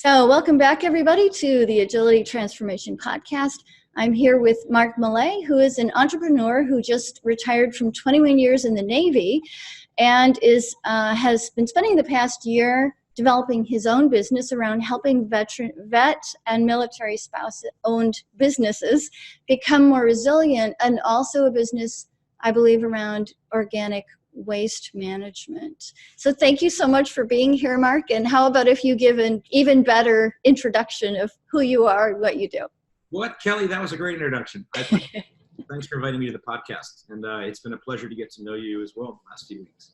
So welcome back, everybody, to the Agility Transformation Podcast. I'm here with Mhley, who is an entrepreneur who just retired from 21 years in the Navy and has been spending the past year developing his own business around helping vet and military spouse-owned businesses become more resilient, and also a business, I believe, around organic waste management. So thank you so much for being here, Mark. And how about if you give an even better introduction of who you are and what you do? What, Kelly? That was a great introduction. Thanks for inviting me to the podcast. And it's been a pleasure to get to know you as well in the last few weeks.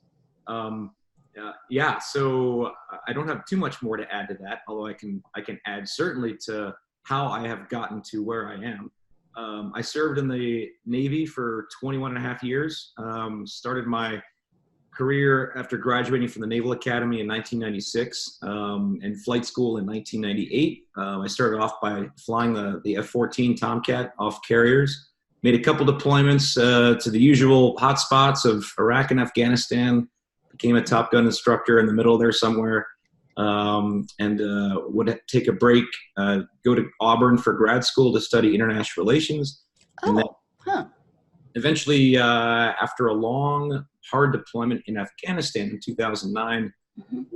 So I don't have too much more to add to that, although I can add certainly to how I have gotten to where I am. I served in the Navy for 21 and a half years, started my career after graduating from the Naval Academy in 1996 and flight school in 1998. I started off by flying the F-14 Tomcat off carriers, made a couple deployments to the usual hotspots of Iraq and Afghanistan, became a Top Gun instructor in the middle there somewhere, and would take a break, go to Auburn for grad school to study international relations. And then eventually, after a long, hard deployment in Afghanistan in 2009, would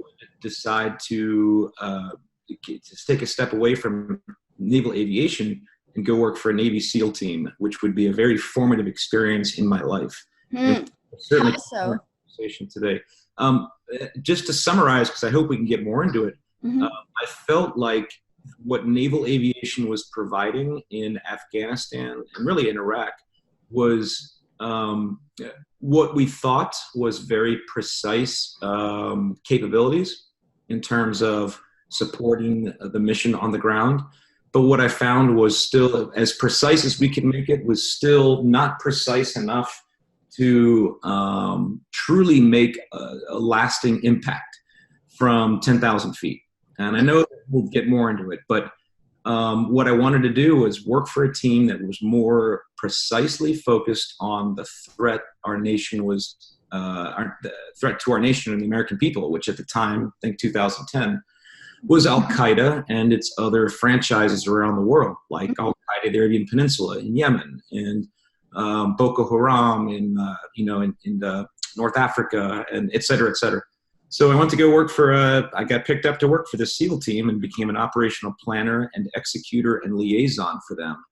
decide to take a step away from naval aviation and go work for a Navy SEAL team, which would be a very formative experience in my life. Certainly, conversation today. Just to summarize, because I hope we can get more into it, I felt like what naval aviation was providing in Afghanistan and really in Iraq was what we thought was very precise capabilities in terms of supporting the mission on the ground. But what I found was still, as precise as we could make it, was still not precise enough to truly make a lasting impact from 10,000 feet. And I know we'll get more into it, but what I wanted to do was work for a team that was more precisely focused on the threat our nation was, the threat to our nation and the American people, which at the time, I think 2010, was Al-Qaeda and its other franchises around the world, like Al-Qaeda, the Arabian Peninsula, in Yemen, and Boko Haram in North Africa, and et cetera, et cetera. So I went to go work I got picked up to work for the SEAL team and became an operational planner and executor and liaison for them.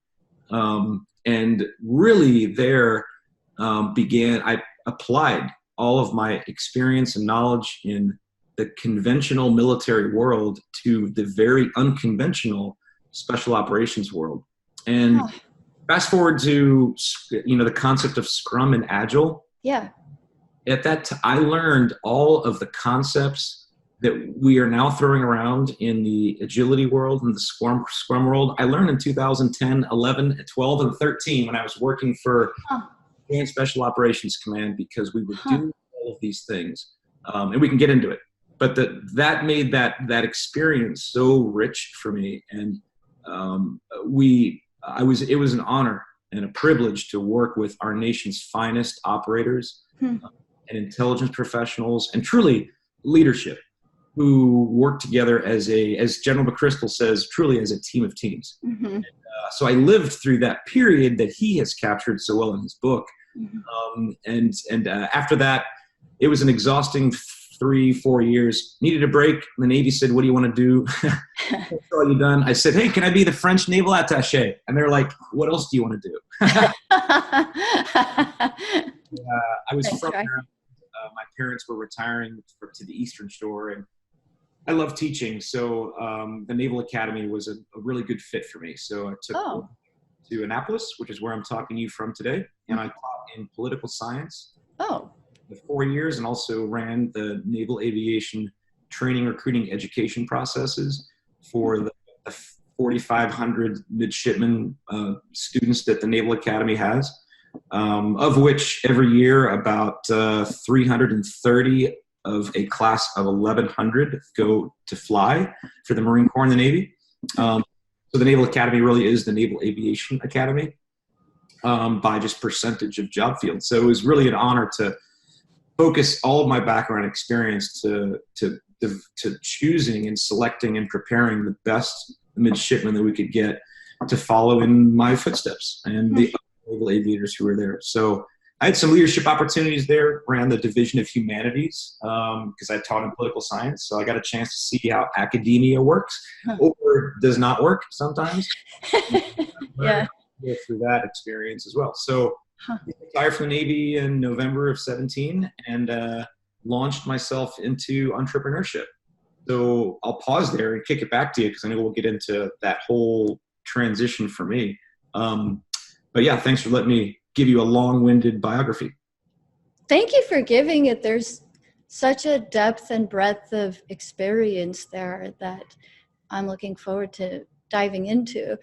And really there I applied all of my experience and knowledge in the conventional military world to the very unconventional special operations world. And fast forward to, the concept of Scrum and Agile. Yeah. At that I learned all of the concepts that we are now throwing around in the agility world and the Scrum world. I learned in 2010, 11, 12, and 13 when I was working for Joint Special Operations Command, because we would do all of these things. And we can get into it. But that made that experience so rich for me. And it was an honor and a privilege to work with our nation's finest operators and intelligence professionals and truly leadership who work together as General McChrystal says, truly as a team of teams. And, so I lived through that period that he has captured so well in his book. After that, it was an exhausting 3-4 years. Needed a break. The Navy said, "What do you want to do?" That's all you done. I said, "Hey, can I be the French naval attaché?" And they're like, "What else do you want to do?" I was from Maryland. My parents were retiring to the Eastern Shore, and I love teaching. So the Naval Academy was a really good fit for me. So I took to Annapolis, which is where I'm talking to you from today, and I taught in political science. For 4 years, and also ran the naval aviation training, recruiting, education processes for the 4,500 midshipmen students that the Naval Academy has, of which every year about 330 of a class of 1,100 go to fly for the Marine Corps and the Navy. So the Naval Academy really is the Naval Aviation Academy by just percentage of job field. So it was really an honor to focus all of my background experience to to choosing and selecting and preparing the best midshipmen that we could get to follow in my footsteps and the other naval aviators who were there. So I had some leadership opportunities there, ran the Division of Humanities because I taught in political science. So I got a chance to see how academia works or does not work sometimes. Yeah. Go through that experience as well. So I retired from the Navy in November of 17 and launched myself into entrepreneurship. So I'll pause there and kick it back to you because I know we'll get into that whole transition for me. But yeah, thanks for letting me give you a long-winded biography. Thank you for giving it. There's such a depth and breadth of experience there that I'm looking forward to diving into.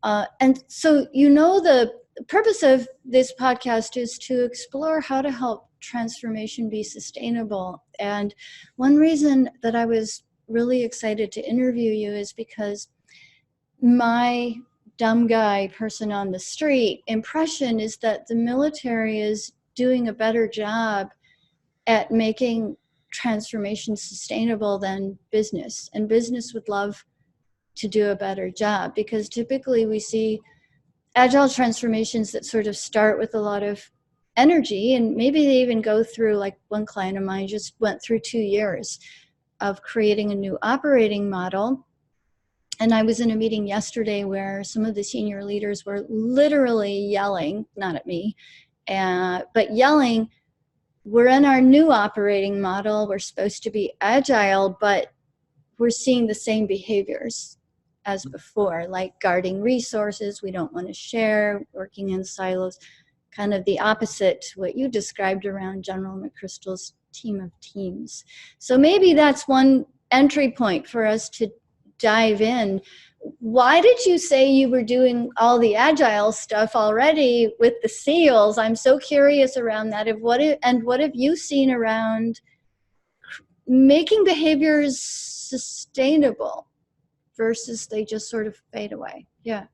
And so, the purpose of this podcast is to explore how to help transformation be sustainable. And one reason that I was really excited to interview you is because my dumb guy person on the street impression is that the military is doing a better job at making transformation sustainable than business. And business would love to do a better job because typically we see agile transformations that sort of start with a lot of energy, and maybe they even go through, like one client of mine just went through 2 years of creating a new operating model. And I was in a meeting yesterday where some of the senior leaders were literally yelling, not at me, but yelling, we're in our new operating model, we're supposed to be agile, but we're seeing the same behaviors as before, like guarding resources, we don't want to share, working in silos, kind of the opposite to what you described around General McChrystal's team of teams. So maybe that's one entry point for us to dive in. Why did you say you were doing all the agile stuff already with the SEALs? I'm so curious around that. What have you seen around making behaviors sustainable versus they just sort of fade away? Yeah.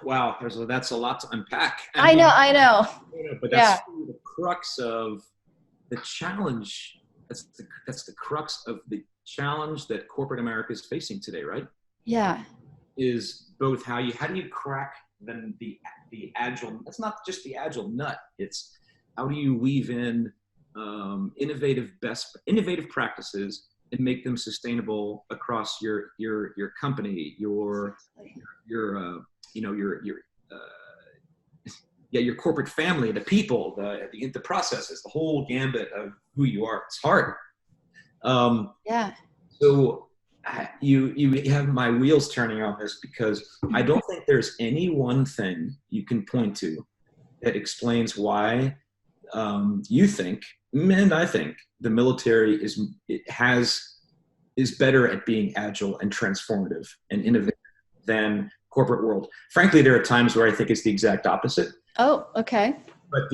Wow, that's a lot to unpack. I know. But that's the crux of the challenge. That's the crux of the challenge that corporate America is facing today, right? Yeah. Is both how do you crack the agile? That's not just the agile nut. It's how do you weave in innovative practices and make them sustainable across your company, your corporate family, the people, the processes, the whole gambit of who you are. It's hard. So you have my wheels turning on this because I don't think there's any one thing you can point to that explains why you think, and I think, the military is better at being agile and transformative and innovative than corporate world. Frankly, there are times where I think it's the exact opposite. Oh, okay. But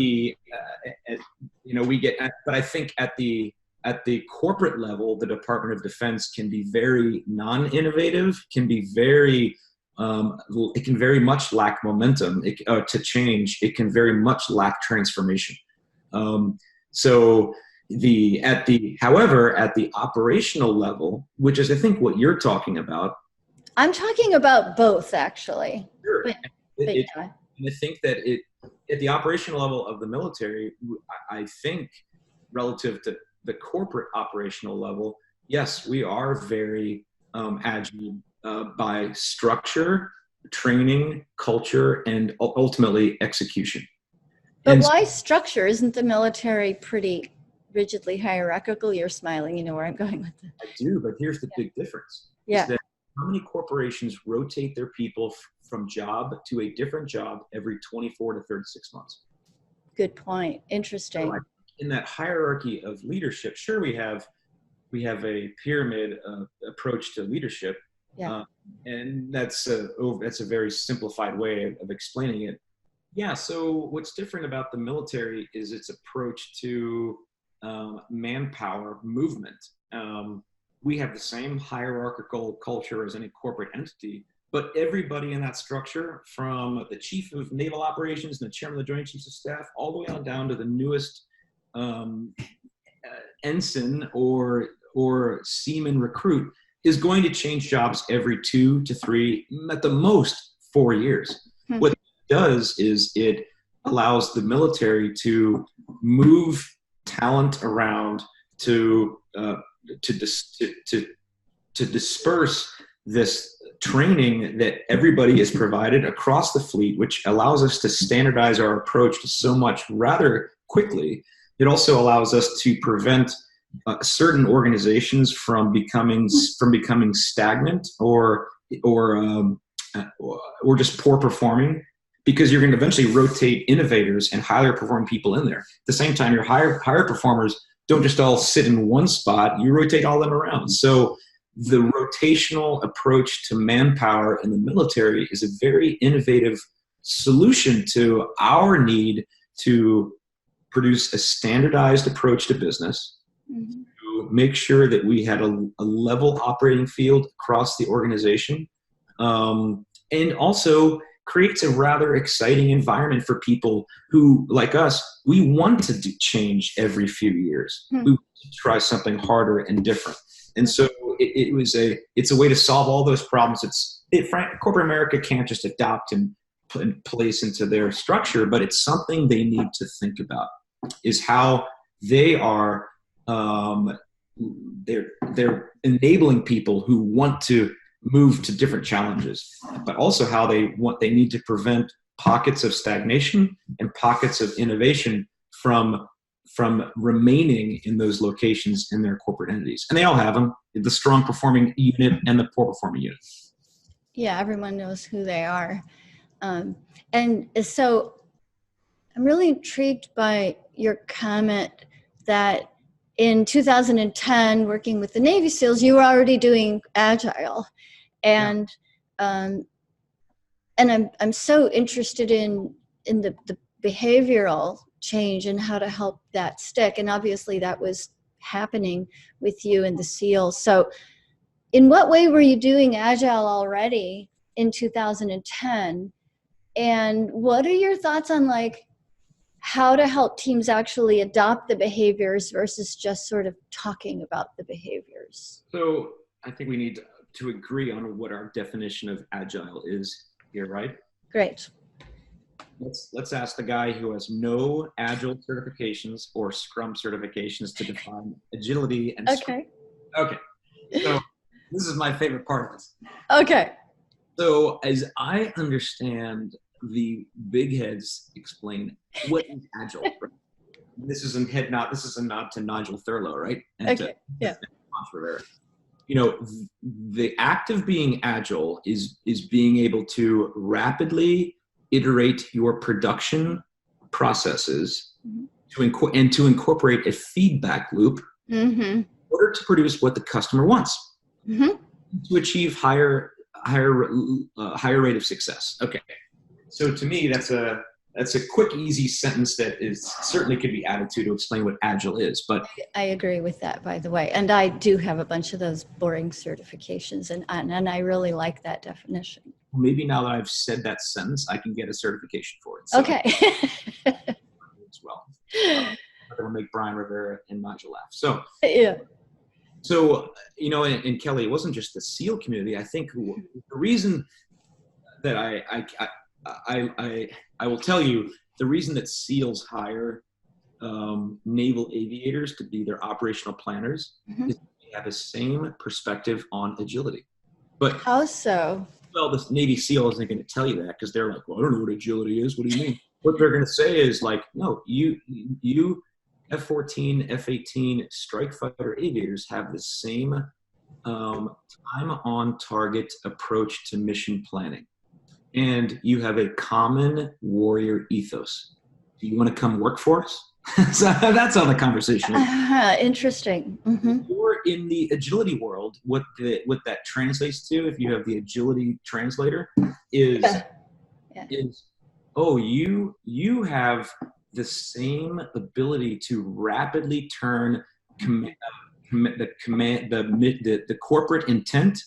but I think at the corporate level, the Department of Defense can be very non-innovative, can be very, it can very much lack momentum to change. It can very much lack transformation. However, at the operational level, which is I think what you're talking about. I'm talking about both, actually. Sure. And I think that at the operational level of the military, I think relative to the corporate operational level, yes, we are very agile by structure, training, culture, and ultimately execution. But why structure? Isn't the military pretty rigidly hierarchical? You're smiling, you know where I'm going with this. I do, but here's the big difference. Yeah. Is that how many corporations rotate their people from job to a different job every 24 to 36 months? Good point. Interesting. So in that hierarchy of leadership, sure, we have a pyramid approach to leadership, and that's a very simplified way of explaining it. Yeah. So what's different about the military is its approach to manpower movement. We have the same hierarchical culture as any corporate entity, but everybody in that structure, from the chief of naval operations and the chairman of the Joint Chiefs of Staff, all the way on down to the newest ensign or or seaman recruit is going to change jobs every 2 to 3, at the most 4 years. What it does is it allows the military to move talent around to disperse this training that everybody is provided across the fleet, which allows us to standardize our approach to so much rather quickly. It also allows us to prevent certain organizations from becoming stagnant or just poor performing, because you're going to eventually rotate innovators and higher performing people in there. At the same time, your higher performers don't just all sit in one spot, you rotate all them around. So the rotational approach to manpower in the military is a very innovative solution to our need to produce a standardized approach to business, to make sure that we had a level operating field across the organization, and also creates a rather exciting environment for people who, like us, we want to change every few years. We want to try something harder and different. And so it's a way to solve all those problems. Corporate America can't just adopt and put in place into their structure, but it's something they need to think about, is how they are they're enabling people who want to move to different challenges, but also how they need to prevent pockets of stagnation and pockets of innovation from remaining in those locations in their corporate entities. And they all have them, the strong performing unit and the poor performing unit. Yeah, everyone knows who they are. And so I'm really intrigued by your comment that in 2010, working with the Navy SEALs, you were already doing Agile. And and I'm so interested in the behavioral change and how to help that stick. And obviously that was happening with you and the SEALs. So in what way were you doing Agile already in 2010? And what are your thoughts on like how to help teams actually adopt the behaviors versus just sort of talking about the behaviors? So I think we need to agree on what our definition of Agile is here, right? Great. Let's ask the guy who has no Agile certifications or Scrum certifications to define agility and Scrum. Okay. So this is my favorite part of this. Okay. So as I understand, the big heads explain what is Agile. Right? This is a nod to Nigel Thurlow, right? And Rivera. You know, the act of being Agile is being able to rapidly iterate your production processes to incorporate a feedback loop in order to produce what the customer wants to achieve higher rate of success. Okay, so to me that's a quick, easy sentence that is certainly could be added to explain what Agile is. But I agree with that, by the way. And I do have a bunch of those boring certifications, and I really like that definition. Maybe now that I've said that sentence, I can get a certification for it. So okay. As well. That'll make Brian Rivera and Nigel laugh. So yeah. So, you know, and Kelly, it wasn't just the SEAL community. I think the reason that I will tell you, the reason that SEALs hire naval aviators to be their operational planners is they have the same perspective on agility. But how so? Well, the Navy SEAL isn't going to tell you that because they're like, well, I don't know what agility is. What do you mean? What they're going to say is like, no, you F-14, F-18 strike fighter aviators have the same time on target approach to mission planning. And you have a common warrior ethos. Do you want to come work for us? So that's how the conversation is. Interesting. Or in the agility world, what that translates to, if you have the agility translator, is you have the same ability to rapidly turn the corporate intent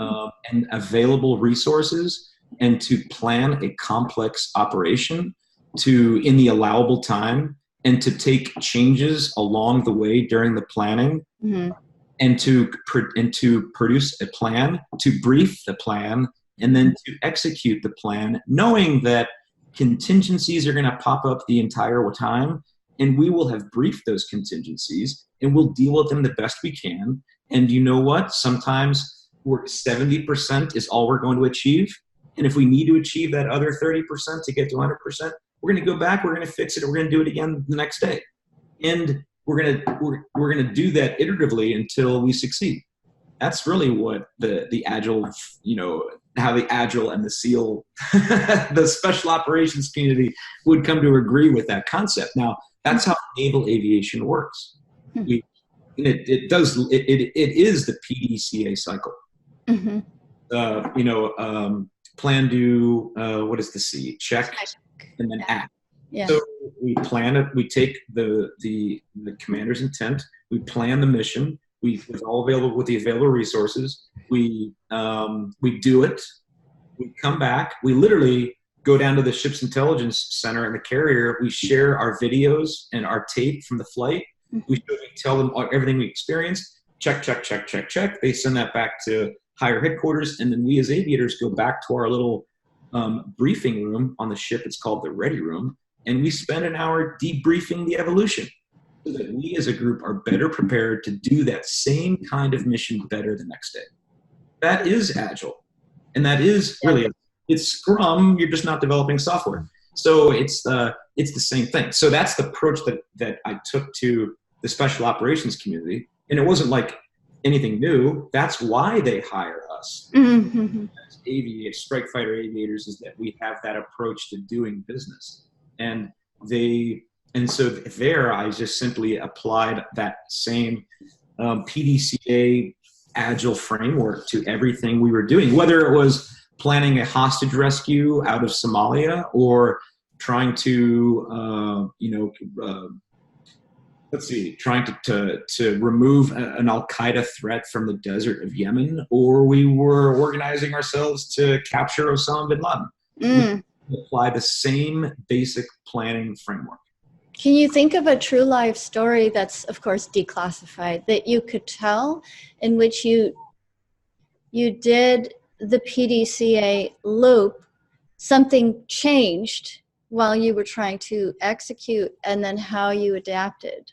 and available resources, and to plan a complex operation in the allowable time, and to take changes along the way during the planning to produce a plan, to brief the plan, and then to execute the plan, knowing that contingencies are going to pop up the entire time, and we will have briefed those contingencies, and we'll deal with them the best we can. And you know what? Sometimes 70% is all we're going to achieve. And if we need to achieve that other 30% to get to 100%, we're going to go back, we're going to fix it, and we're going to do it again the next day. And we're going to do that iteratively until we succeed. That's really what the Agile, how the Agile and the SEAL, the special operations community would come to agree with that concept. Now, that's how naval aviation works. It is the PDCA cycle. Mm-hmm. Plan, do, what is the C? Check, and then act. Yeah. So we plan it. We take the commander's intent. We plan the mission. With all available, with the available resources. We do it. We come back. We literally go down to the ship's intelligence center and the carrier. We share our videos and our tape from the flight. We tell them everything we experienced. Check. They send that back to higher headquarters, and then we as aviators go back to our little briefing room on the ship. It's called the ready room, and we spend an hour debriefing the evolution, so that we as a group are better prepared to do that same kind of mission better the next day. That is Agile. And that is really, it's Scrum, you're just not developing software. So it's the same thing. So that's the approach that I took to the special operations community. And it wasn't like anything new. That's why they hire us. Mm-hmm. As aviators, strike fighter aviators, is that we have that approach to doing business. And so there, I just simply applied that same PDCA Agile framework to everything we were doing, whether it was planning a hostage rescue out of Somalia or trying to, trying to remove an Al-Qaeda threat from the desert of Yemen, or we were organizing ourselves to capture Osama bin Laden. We apply the same basic planning framework. Can you think of a true life story that's, of course, declassified that you could tell in which you did the PDCA loop, something changed while you were trying to execute, and then how you adapted?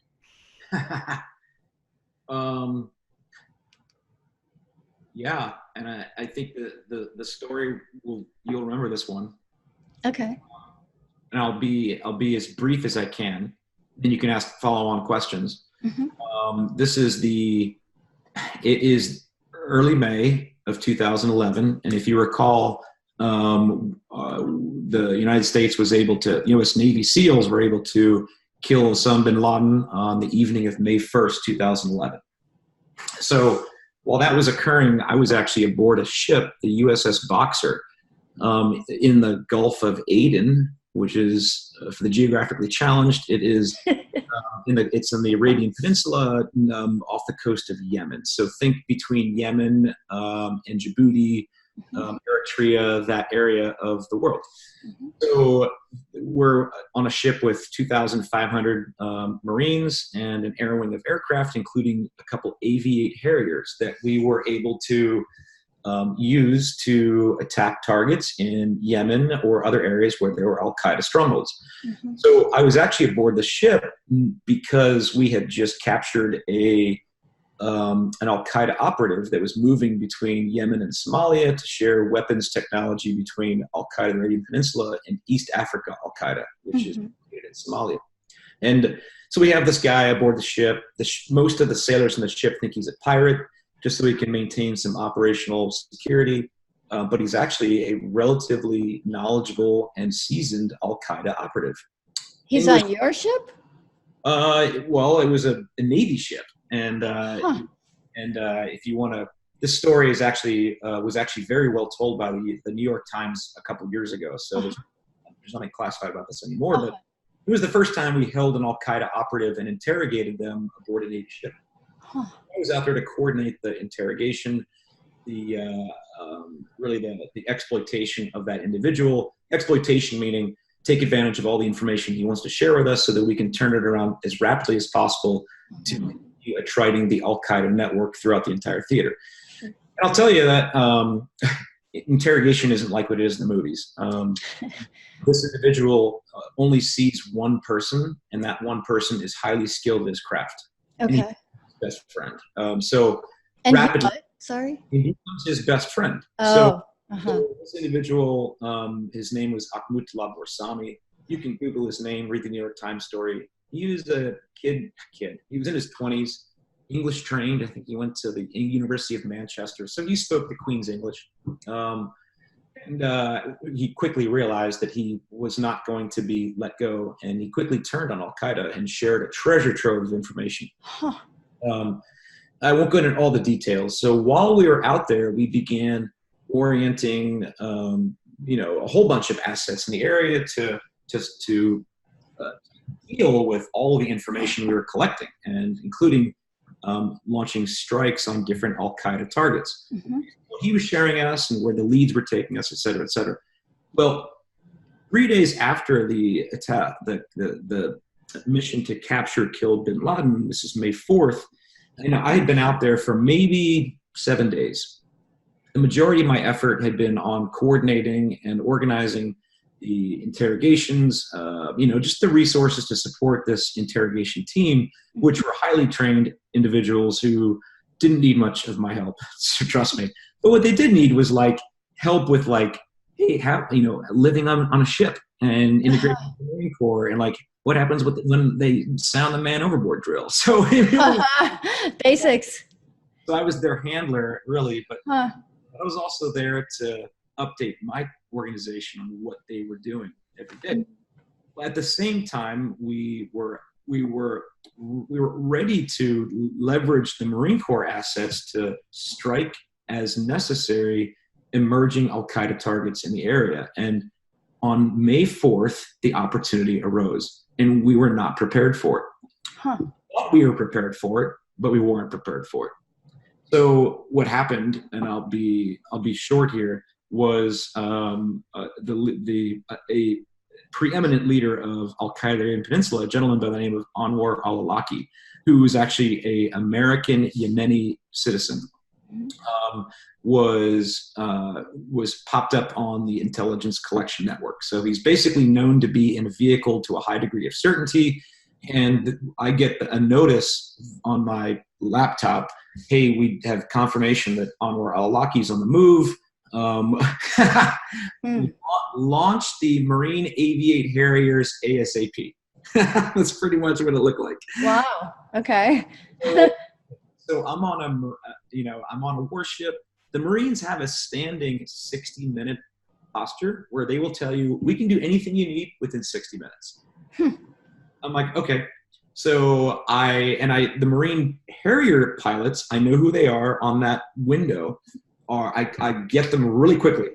Yeah, and I think the story you'll remember this one. Okay. And I'll be as brief as I can, and you can ask follow-on questions. Mm-hmm. It is early May of 2011, and if you recall, the United States was able to, U.S. Navy SEALs were able to kill Osama bin Laden on the evening of May 1st, 2011. So while that was occurring, I was actually aboard a ship, the USS Boxer, in the Gulf of Aden, which is, for the geographically challenged, it is it's in the Arabian Peninsula off the coast of Yemen. So think between Yemen and Djibouti, Eritrea, that area of the world. Mm-hmm. So we're on a ship with 2,500 Marines and an air wing of aircraft, including a couple AV-8 Harriers that we were able to use to attack targets in Yemen or other areas where there were Al-Qaeda strongholds. Mm-hmm. So I was actually aboard the ship because we had just captured an Al-Qaeda operative that was moving between Yemen and Somalia to share weapons technology between Al-Qaeda and the Arabian Peninsula and East Africa Al-Qaeda, which is located in Somalia. And so we have this guy aboard the ship. Most of the sailors in the ship think he's a pirate, just so he can maintain some operational security. But he's actually a relatively knowledgeable and seasoned Al-Qaeda operative. He's on your ship? Well, it was a Navy ship. And if you want to, this story is actually was actually very well told by the New York Times a couple of years ago. So there's nothing classified about this anymore. But it was the first time we held an Al-Qaeda operative and interrogated them aboard a Navy ship. I was out there to coordinate the interrogation, really the exploitation of that individual. Exploitation meaning take advantage of all the information he wants to share with us so that we can turn it around as rapidly as possible to attriting the Al-Qaeda network throughout the entire theater. And I'll tell you that interrogation isn't like what it is in the movies. This individual only sees one person, and that one person is highly skilled in his craft. Okay. And he's his best friend. So and rapidly, sorry? he becomes his best friend. Oh. So this individual, his name was Mhley Borsami. You can Google his name, read the New York Times story. He was a kid. He was in his 20s, English trained. I think he went to the University of Manchester. So he spoke the Queen's English. And he quickly realized that he was not going to be let go. And he quickly turned on Al-Qaeda and shared a treasure trove of information. Huh. I won't go into all the details. So while we were out there, we began orienting, a whole bunch of assets in the area to deal with all the information we were collecting, and including launching strikes on different Al-Qaeda targets. Mm-hmm. He was sharing us and where the leads were taking us, et cetera, et cetera. Well, 3 days after the attack, the mission to capture, kill bin Laden, this is May 4th, I had been out there for maybe 7 days. The majority of my effort had been on coordinating and organizing the interrogations, just the resources to support this interrogation team, which were highly trained individuals who didn't need much of my help, so trust me. But what they did need was help with hey, how, living on a ship and integrating the Marine Corps, and what happens when they sound the man overboard drill. So basics. So I was their handler, really, but I was also there to update my organization on what they were doing every day. At the same time, we were ready to leverage the Marine Corps assets to strike as necessary emerging Al-Qaeda targets in the area. And on May 4th, the opportunity arose, and we were not prepared for it. Thought we were prepared for it, but we weren't prepared for it. So what happened, and I'll be short here, was a preeminent leader of Al-Qaeda in the Peninsula, a gentleman by the name of Anwar al-Awlaki, who was actually an American Yemeni citizen, was popped up on the intelligence collection network. So he's basically known to be in a vehicle to a high degree of certainty. And I get a notice on my laptop, hey, we have confirmation that Anwar al-Awlaki's on the move. Launch the Marine Aviate Harriers ASAP. That's pretty much what it looked like. Wow. Okay. So I'm on a warship. The Marines have a standing 60-minute posture where they will tell you, we can do anything you need within 60 minutes. I'm like, okay. So the Marine Harrier pilots, I know who they are on that window. I get them really quickly.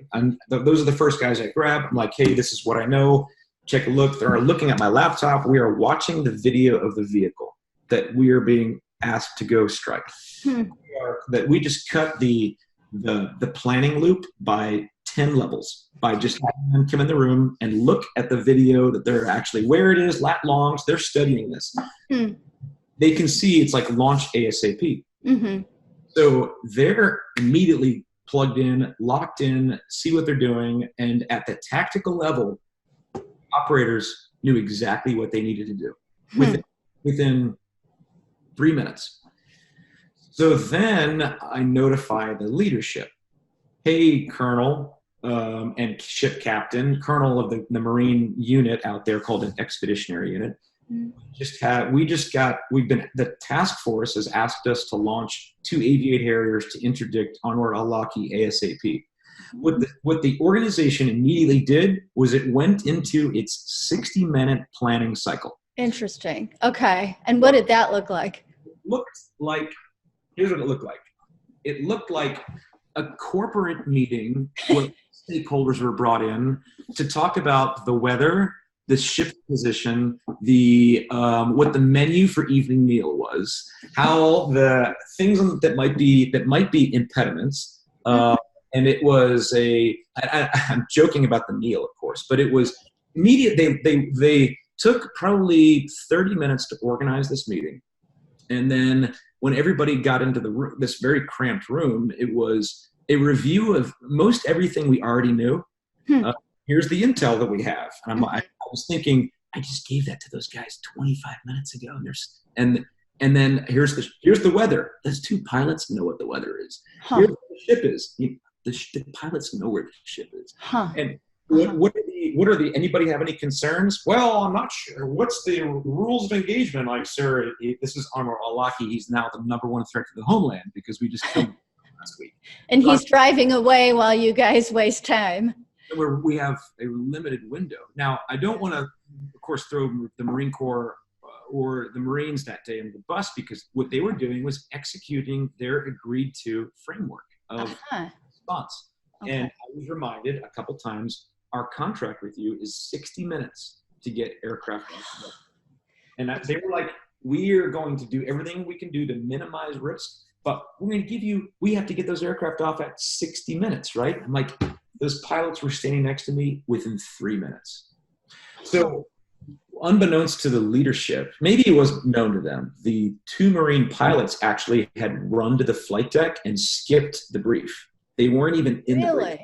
Those are the first guys I grab. I'm like, hey, this is what I know. Check a look. They're looking at my laptop. We are watching the video of the vehicle that we are being asked to go strike. That we just cut the planning loop by 10 levels by just having them come in the room and look at the video that they're actually where it is, lat longs. They're studying this. They can see it's like launch ASAP. Mm-hmm. So they're immediately plugged in, locked in, see what they're doing. And at the tactical level, operators knew exactly what they needed to do within 3 minutes. So then I notify the leadership. Hey, Colonel and ship captain, Colonel of the Marine unit out there called an expeditionary unit. The task force has asked us to launch 2 Aviate Harriers to interdict Anwar al-Awlaki ASAP. What the organization immediately did was it went into its 60-minute planning cycle. Interesting. Okay. And what did that look like? Here's what it looked like. It looked like a corporate meeting where stakeholders were brought in to talk about the weather, the ship position, what the menu for evening meal was, how the things that might be impediments. And it was I'm joking about the meal, of course, but it was immediate. They took probably 30 minutes to organize this meeting. And then when everybody got into the room, this very cramped room, it was a review of most everything we already knew. Here's the intel that we have. And I was thinking, I just gave that to those guys 25 minutes ago. And then here's the weather. Those two pilots know what the weather is. Here's what the ship is. The pilots know where the ship is. And anybody have any concerns? Well, I'm not sure. What's the rules of engagement like, sir? This is Armor Alaki. He's now the #1 threat to the homeland because we just killed him last week. And he's driving away while you guys waste time. We have a limited window. Now, I don't want to, of course, throw the Marine Corps or the Marines that day in the bus, because what they were doing was executing their agreed to framework of response. Okay. And I was reminded a couple times, our contract with you is 60 minutes to get aircraft off the boat. And they were like, we are going to do everything we can do to minimize risk, but we have to get those aircraft off at 60 minutes, right? I'm like, those pilots were standing next to me within 3 minutes. So unbeknownst to the leadership, maybe it was known to them, the 2 Marine pilots actually had run to the flight deck and skipped the brief. They weren't even in the brief.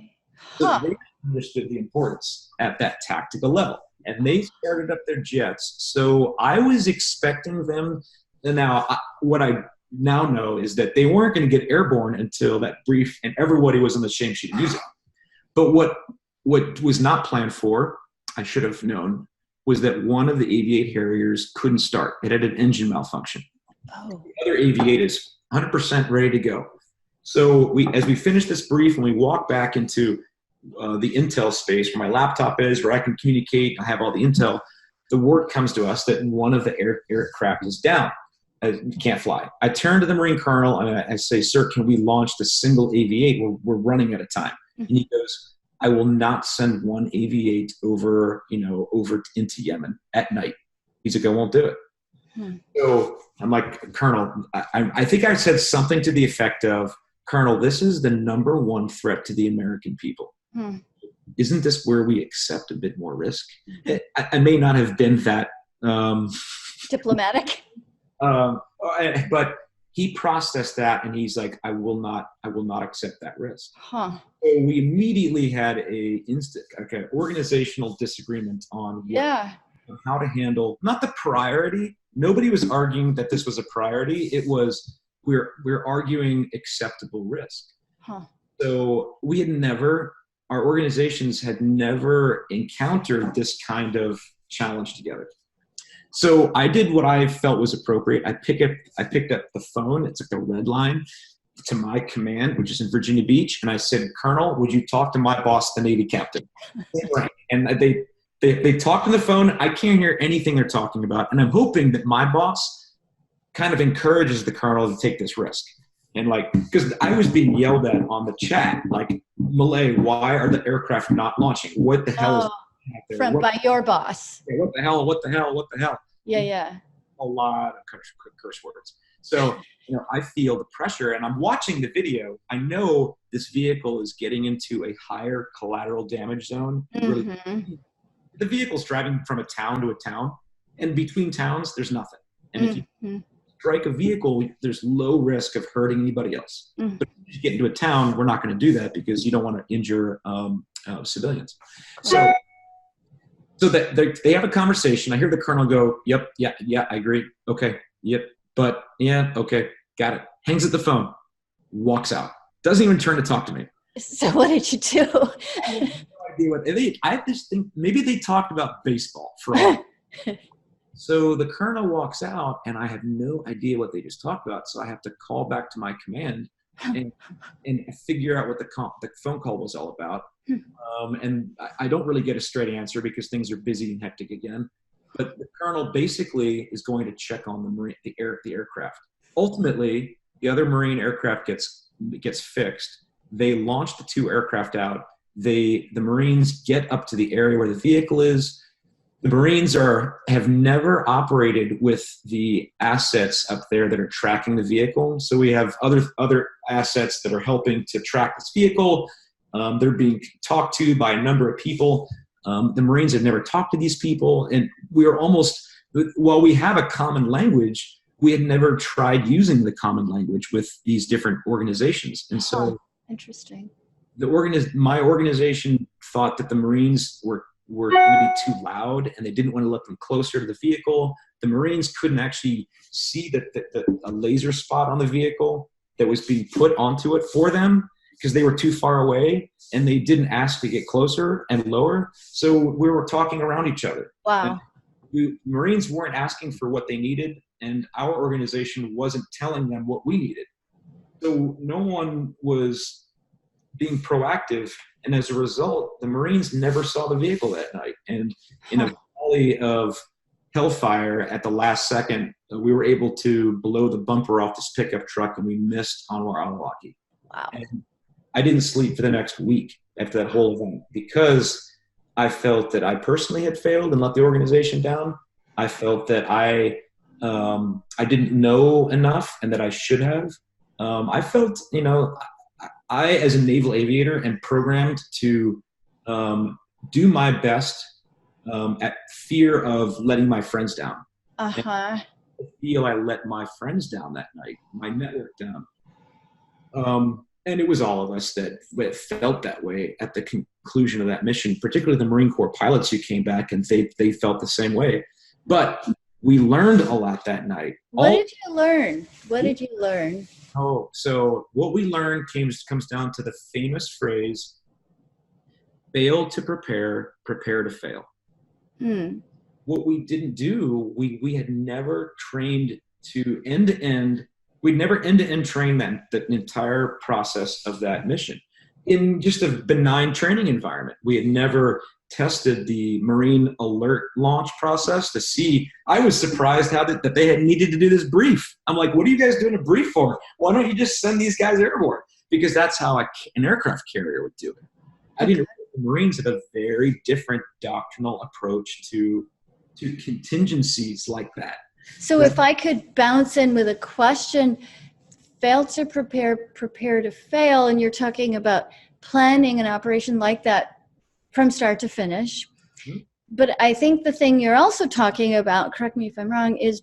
So they understood the importance at that tactical level. And they started up their jets. So I was expecting them, and now what I now know is that they weren't going to get airborne until that brief and everybody was on the same sheet of music. But what was not planned for, I should have known, was that one of the AV-8 Harriers couldn't start. It had an engine malfunction. The other AV-8 is 100% ready to go. So as we finish this brief and we walk back into the intel space where my laptop is, where I can communicate, I have all the intel, the word comes to us that one of the aircraft is down. You can't fly. I turn to the Marine Colonel and I say, sir, can we launch the single AV-8? We're running out of time. And he goes, I will not send one AV-8 over into Yemen at night. He's like, I won't do it. So I'm like, Colonel, I think I said something to the effect of, Colonel, this is the #1 threat to the American people. Isn't this where we accept a bit more risk? I may not have been that diplomatic, but he processed that and he's like, I will not accept that risk. So we immediately had an organizational disagreement on how to handle, not the priority. Nobody was arguing that this was a priority. It was, we're arguing acceptable risk. So our organizations had never encountered this kind of challenge together. So I did what I felt was appropriate. I picked up the phone. It's like the red line to my command, which is in Virginia Beach. And I said, Colonel, would you talk to my boss, the Navy captain? And they talked on the phone. I can't hear anything they're talking about. And I'm hoping that my boss kind of encourages the Colonel to take this risk. And because I was being yelled at on the chat, like, Mhley, why are the aircraft not launching? What the hell is by your boss? What the hell? Yeah. A lot of curse words. So, I feel the pressure and I'm watching the video. I know this vehicle is getting into a higher collateral damage zone. The vehicle's driving from a town to a town, and between towns, there's nothing. And if you strike a vehicle, there's low risk of hurting anybody else. But if you get into a town, we're not going to do that because you don't want to injure civilians. So that they have a conversation. I hear the Colonel go, yep, yeah, I agree. Okay, yep, but yeah, okay, got it. Hangs up the phone, walks out. Doesn't even turn to talk to me. So what did you do? I have no idea I just think maybe they talked about baseball for all. So the Colonel walks out, and I have no idea what they just talked about. So I have to call back to my command and figure out what the phone call was all about. And I don't really get a straight answer because things are busy and hectic again. But the Colonel basically is going to check on the aircraft. Ultimately, the other Marine aircraft gets fixed. They launch the 2 aircraft out. The Marines get up to the area where the vehicle is. The Marines have never operated with the assets up there that are tracking the vehicle. So we have other assets that are helping to track this vehicle. They're being talked to by a number of people. The Marines have never talked to these people. And we are almost, while we have a common language, we had never tried using the common language with these different organizations. And so interesting. My organization thought that the Marines were going to be too loud, and they didn't want to let them closer to the vehicle. The Marines couldn't actually see a laser spot on the vehicle that was being put onto it for them because they were too far away, and they didn't ask to get closer and lower. So we were talking around each other. Wow. Marines weren't asking for what they needed, and our organization wasn't telling them what we needed. So no one was being proactive, and as a result, the Marines never saw the vehicle that night. And in a volley of hellfire at the last second, we were able to blow the bumper off this pickup truck, and we missed Anwar al-Awlaki. Wow. And I didn't sleep for the next week after that whole event because I felt that I personally had failed and let the organization down. I felt that I didn't know enough and that I should have. I felt, I, as a naval aviator, am programmed to do my best at fear of letting my friends down. I feel I let my friends down that night, my network down. And it was all of us that felt that way at the conclusion of that mission, particularly the Marine Corps pilots who came back, and they felt the same way. But we learned a lot that night. What did you learn? What did you learn? Oh, so what we learned comes down to the famous phrase, fail to prepare, prepare to fail. What we didn't do, we had never trained to end-to-end. We'd never end-to-end trained the entire process of that mission in just a benign training environment. We had never tested the Marine alert launch process to see. I was surprised that they had needed to do this brief. I'm like, what are you guys doing a brief for? Why don't you just send these guys airborne? Because that's how an aircraft carrier would do it. I didn't know the Marines have a very different doctrinal approach to contingencies like that. So if I could bounce in with a question, fail to prepare, prepare to fail, and you're talking about planning an operation like that from start to finish. Mm-hmm. But I think the thing you're also talking about, correct me if I'm wrong, is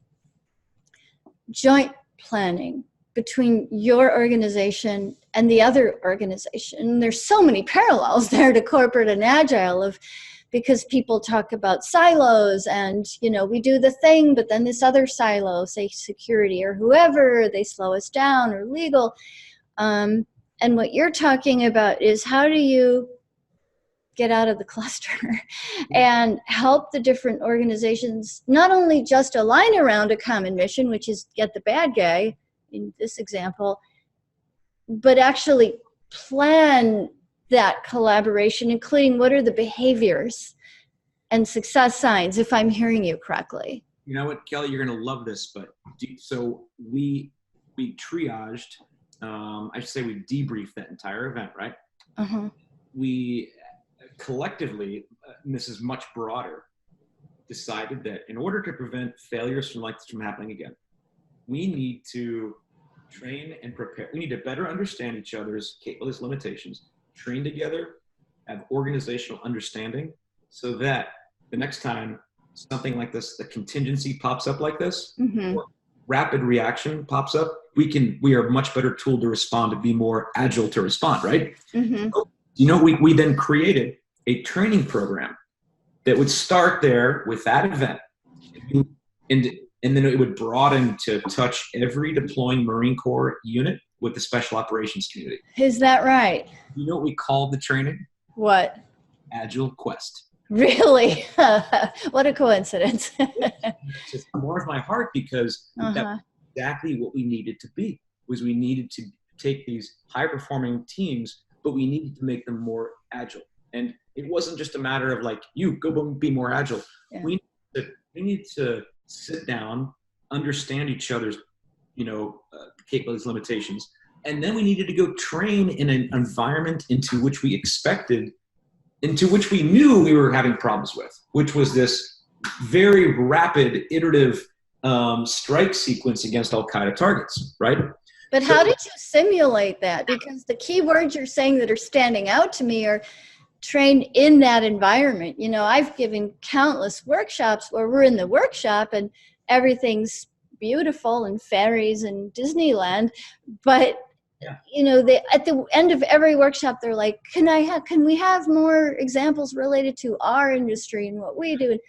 joint planning between your organization and the other organization. There's so many parallels there to corporate and agile because people talk about silos and, we do the thing, but then this other silo, say security or whoever, they slow us down, or legal. And what you're talking about is how do you get out of the cluster and help the different organizations not only just align around a common mission, which is get the bad guy in this example, but actually plan that collaboration, including what are the behaviors and success signs, if I'm hearing you correctly. You know what, Kelly, you're going to love this, but so we triaged, I should say we debriefed that entire event, right? We collectively, and this is much broader, decided that in order to prevent failures from happening again, we need to train and prepare. We need to better understand each other's capabilities, limitations, train together, have organizational understanding, so that the next time something like this, the contingency pops up like this, or rapid reaction pops up, we are a much better tool to respond, to be more agile to respond, right? So, we then created a training program that would start there with that event, and then it would broaden to touch every deploying Marine Corps unit with the special operations community. Is that right? You know what we called the training? What? Agile Quest. Really? What a coincidence. It just warms my heart because that's exactly what we needed to be. We needed to take these high-performing teams, but we needed to make them more agile. And it wasn't just a matter of you go be more agile. Yeah. We need to sit down, understand each other's, capabilities, limitations, and then we needed to go train in an environment into which we knew we were having problems with, which was this very rapid, iterative strike sequence against Al-Qaeda targets, right? But how did you simulate that? Because the key words you're saying that are standing out to me are trained in that environment. I've given countless workshops where we're in the workshop and everything's beautiful and fairies and Disneyland, but Yeah. they, at the end of every workshop, they're like, can we have more examples related to our industry and what we do? And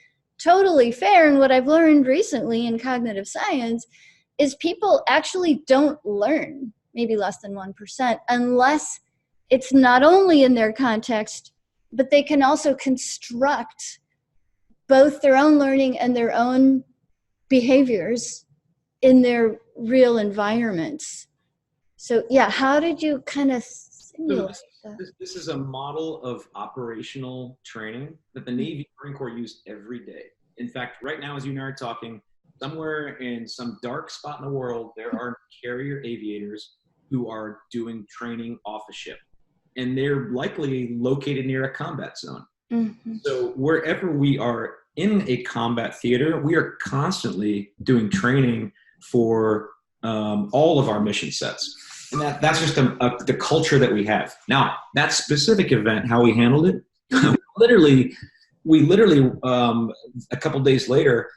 totally fair. And what I've learned recently in cognitive science is people actually don't learn, maybe less than 1%, unless it's not only in their context, but they can also construct both their own learning and their own behaviors in their real environments. So yeah, how did you kind of simulate that? This is a model of operational training that the Navy Marine Corps used every day. In fact, right now, as you and I are talking, somewhere in some dark spot in the world, there are carrier aviators who are doing training off a ship. And they're likely located near a combat zone. Mm-hmm. So wherever we are in a combat theater, we are constantly doing training for all of our mission sets. And that's just the culture that we have. Now, that specific event, how we handled it, we literally a couple days later,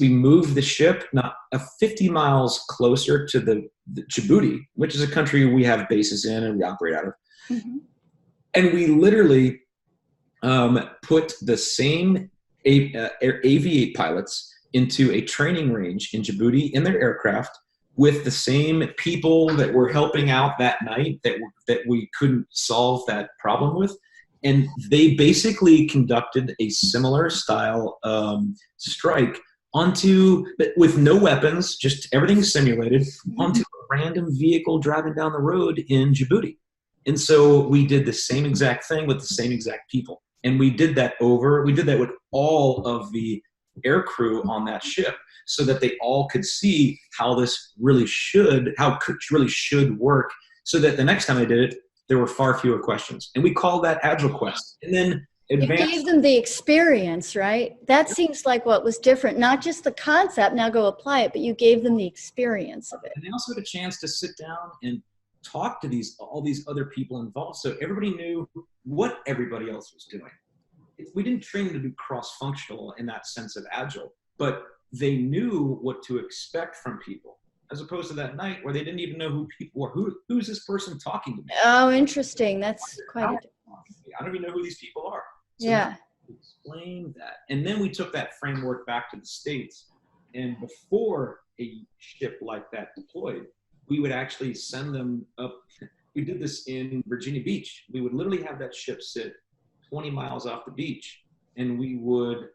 we moved the ship not 50 miles closer to the Djibouti, which is a country we have bases in and we operate out of. Mm-hmm. And we literally put the same Aviate pilots into a training range in Djibouti in their aircraft with the same people that were helping out that night that we couldn't solve that problem with. And they basically conducted a similar style strike with no weapons, just everything simulated, onto a random vehicle driving down the road in Djibouti. And so we did the same exact thing with the same exact people. And we did that with all of the air crew on that ship so that they all could see how this really should work, so that the next time they did it, there were far fewer questions. And we call that Agile Quest. And then you gave them the experience, right? That seems like what was different, not just the concept, now go apply it, but you gave them the experience of it. And they also had a chance to sit down and talk to all these other people involved, so everybody knew what everybody else was doing. We didn't train them to be cross-functional in that sense of Agile, but they knew what to expect from people, as opposed to that night where they didn't even know who people were. Who's this person talking to me? Oh, interesting. That's quite a difference. I don't even know who these people are. So yeah. Explain that. And then we took that framework back to the States. And before a ship like that deployed, we would actually send them up. We did this in Virginia Beach. We would literally have that ship sit 20 miles off the beach, and we would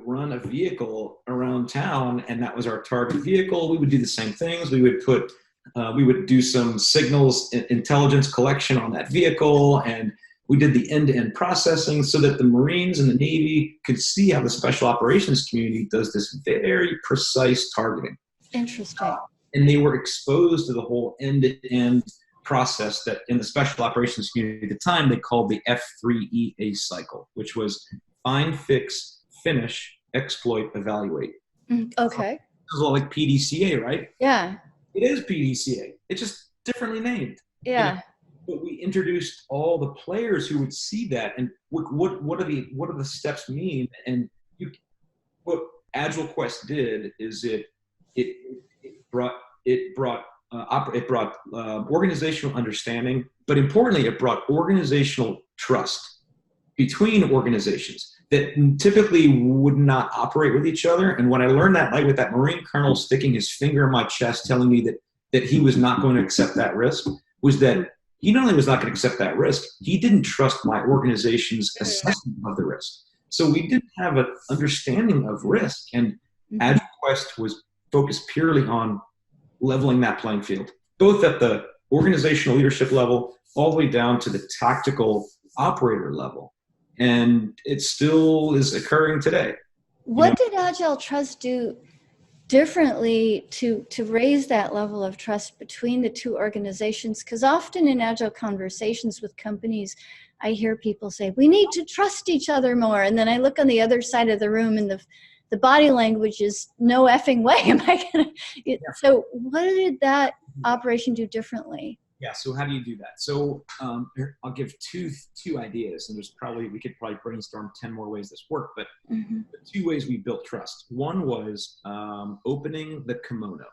run a vehicle around town, and that was our target vehicle. We would do the same things. We would do some signals intelligence collection on that vehicle, and we did the end-to-end processing so that the Marines and the Navy could see how the special operations community does this very precise targeting. Interesting. And they were exposed to the whole end-to-end process that in the special operations community at the time they called the F3EA cycle, which was find, fix, finish, exploit, evaluate. Okay. This is all like PDCA, right? Yeah. It is PDCA. It's just differently named. Yeah. But we introduced all the players who would see that and what do the steps mean? And what Agile Quest did is it brought organizational understanding, but importantly, it brought organizational trust between organizations that typically would not operate with each other. And when I learned that night with that Marine colonel sticking his finger in my chest, telling me that he was not going to accept that risk, was that he not only was not going to accept that risk, he didn't trust my organization's assessment of the risk. So we didn't have an understanding of risk. And Agile Quest was focused purely on leveling that playing field, both at the organizational leadership level, all the way down to the tactical operator level. And it still is occurring today. What did Agile Trust do differently to raise that level of trust between the two organizations? Because often in Agile conversations with companies, I hear people say, we need to trust each other more. And then I look on the other side of the room and the body language is no effing way am I gonna. So what did that operation do differently? Yeah. So how do you do that? So here, I'll give two ideas, and we could probably brainstorm 10 more ways this worked. But the two ways we built trust. One was opening the kimono.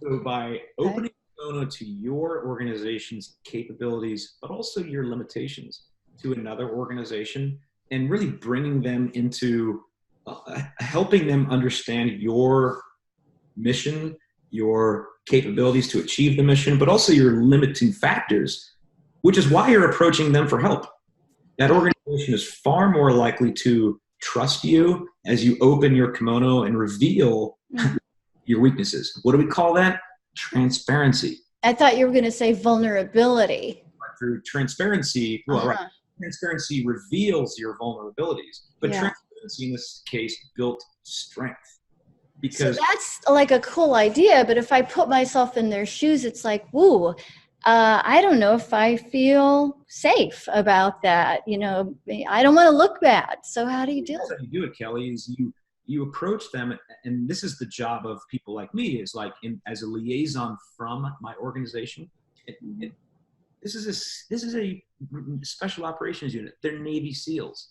So by opening the kimono to your organization's capabilities, but also your limitations to another organization, and really bringing them into helping them understand your mission, your capabilities to achieve the mission, but also your limiting factors, which is why you're approaching them for help. That organization is far more likely to trust you as you open your kimono and reveal your weaknesses. What do we call that? Transparency. I thought you were going to say vulnerability. Through transparency, transparency reveals your vulnerabilities, but transparency in this case built strength. Because so that's like a cool idea, but if I put myself in their shoes, it's like, woo, I don't know if I feel safe about that. You know, I don't want to look bad. So how do you do it? How you do it, Kelly, is you approach them, and this is the job of people like me, is like as a liaison from my organization. This is a special operations unit. They're Navy SEALs.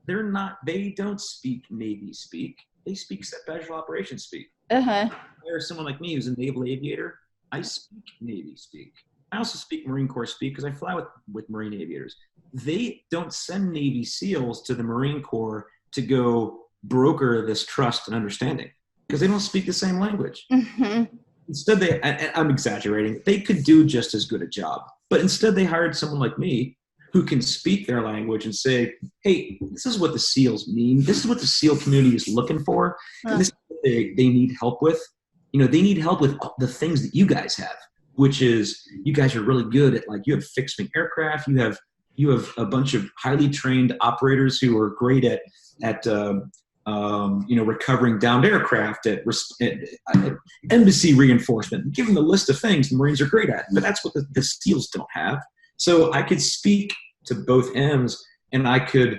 They don't speak Navy speak. They speak special operations speak. There's someone like me who's a naval aviator. I speak Navy speak. I also speak Marine Corps speak because I fly with Marine aviators. They don't send Navy SEALs to the Marine Corps to go broker this trust and understanding because they don't speak the same language. Instead, I'm exaggerating, they could do just as good a job. But instead, they hired someone like me who can speak their language and say, hey, this is what the SEALs mean. This is what the SEAL community is looking for. And this is what they need help with. You know, they need help with the things that you guys have, which is you guys are really good at, like, you have fixed wing aircraft. You have a bunch of highly trained operators who are great at recovering downed aircraft, at embassy reinforcement. Give them a list of things the Marines are great at, but that's what the SEALs don't have. So I could speak to both ends, and I could,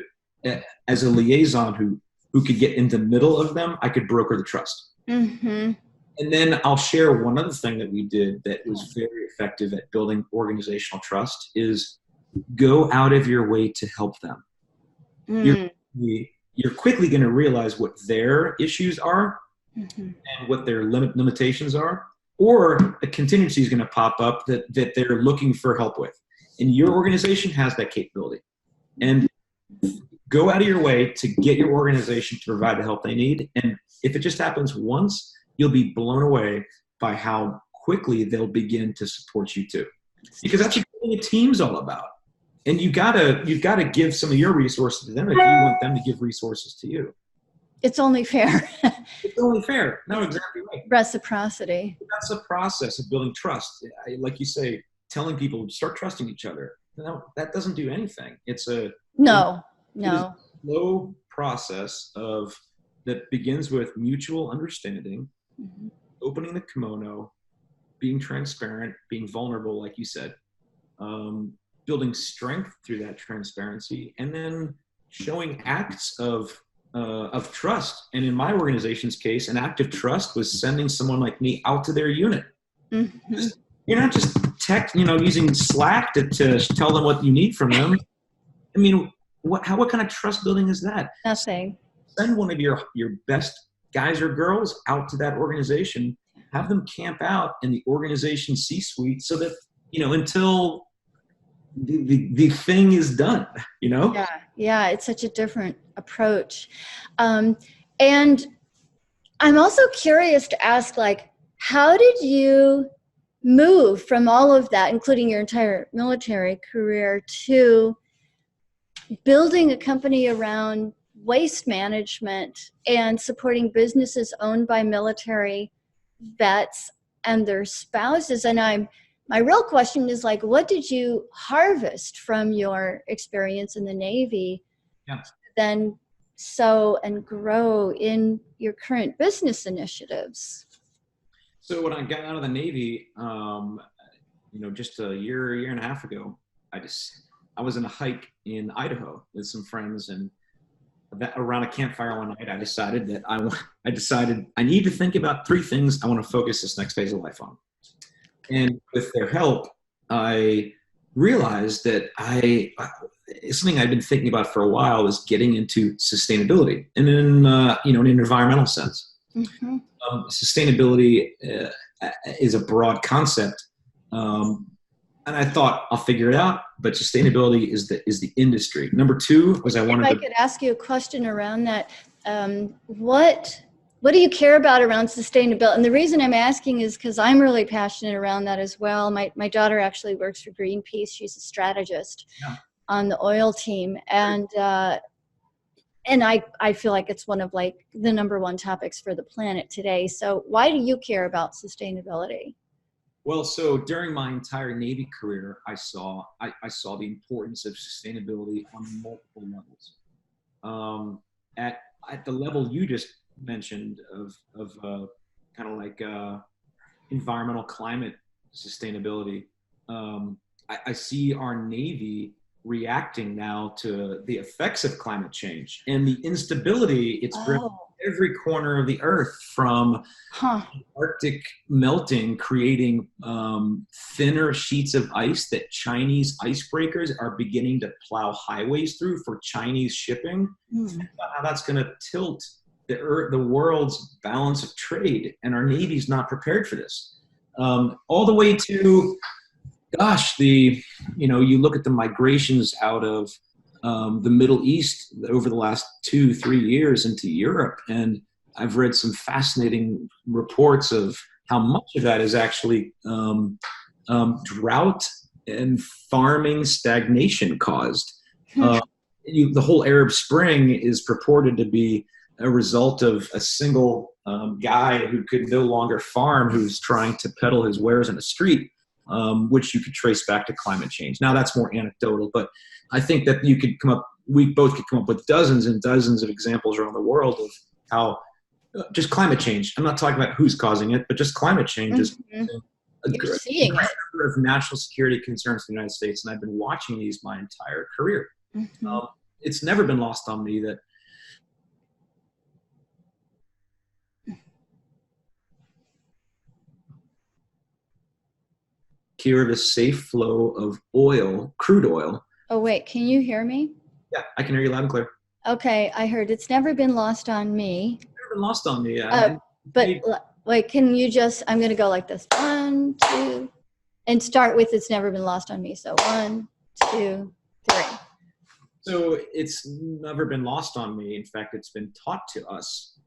as a liaison who could get in the middle of them, I could broker the trust. And then I'll share one other thing that we did that was very effective at building organizational trust is go out of your way to help them. You're quickly going to realize what their issues are and what their limitations are, or a contingency is going to pop up that they're looking for help with. And your organization has that capability. And go out of your way to get your organization to provide the help they need. And if it just happens once, you'll be blown away by how quickly they'll begin to support you too. Because that's what a team's all about. And you've got to give some of your resources to them if you want them to give resources to you. It's only fair. It's only fair. No, exactly right. Reciprocity. That's a process of building trust. Like you say, telling people start trusting each other. No, that doesn't do anything. It's a slow process that begins with mutual understanding, opening the kimono, being transparent, being vulnerable, like you said, building strength through that transparency, and then showing acts of trust. And in my organization's case, an act of trust was sending someone like me out to their unit. You're not just using Slack to tell them what you need from them. I mean, what kind of trust building is that? Nothing. Send one of your best guys or girls out to that organization, have them camp out in the organization C-suite so that, until the thing is done, Yeah, it's such a different approach. And I'm also curious to ask, how did you move from all of that, including your entire military career, to building a company around waste management and supporting businesses owned by military vets and their spouses? And my real question is, what did you harvest from your experience in the Navy to then sow and grow in your current business initiatives? So when I got out of the Navy, just a year and a half ago, I was in a hike in Idaho with some friends, and around a campfire one night, I decided that I need to think about 3 things I want to focus this next phase of life on. And with their help, I realized that something I'd been thinking about for a while was getting into sustainability, and in in an environmental sense. Mm-hmm. Sustainability is a broad concept, and I thought I'll figure it out. But sustainability is the industry. Number two was If I could ask you a question around that, what do you care about around sustainability? And the reason I'm asking is because I'm really passionate around that as well. My daughter actually works for Greenpeace. She's a strategist on the oil team, and I feel like it's one of like the number one topics for the planet today. So why do you care about sustainability? Well, so during my entire Navy career, I saw the importance of sustainability on multiple levels. At the level you just mentioned of kind of like environmental climate sustainability, I see our Navy reacting now to the effects of climate change and the instability it's bringing every corner of the earth, from Arctic melting, creating thinner sheets of ice that Chinese icebreakers are beginning to plow highways through for Chinese shipping. How that's going to tilt the world's balance of trade, and our Navy's not prepared for this. All the way to, gosh, you look at the migrations out of the Middle East over the last 2-3 years into Europe. And I've read some fascinating reports of how much of that is actually drought and farming stagnation caused. The whole Arab Spring is purported to be a result of a single guy who could no longer farm, who's trying to peddle his wares in the street, which you could trace back to climate change. Now that's more anecdotal, but I think that we both could come up with dozens and dozens of examples around the world of how just climate change. I'm not talking about who's causing it, but just climate change is a great number of national security concerns in the United States. And I've been watching these my entire career. It's never been lost on me that secure the safe flow of oil, crude oil. Oh, wait, can you hear me? Yeah, I can hear you loud and clear. Okay, I heard it's never been lost on me. Never been lost on me. But wait, can you just, I'm going to go like this. 1, 2, and start with it's never been lost on me. So 1, 2, 3. So it's never been lost on me. In fact, it's been taught to us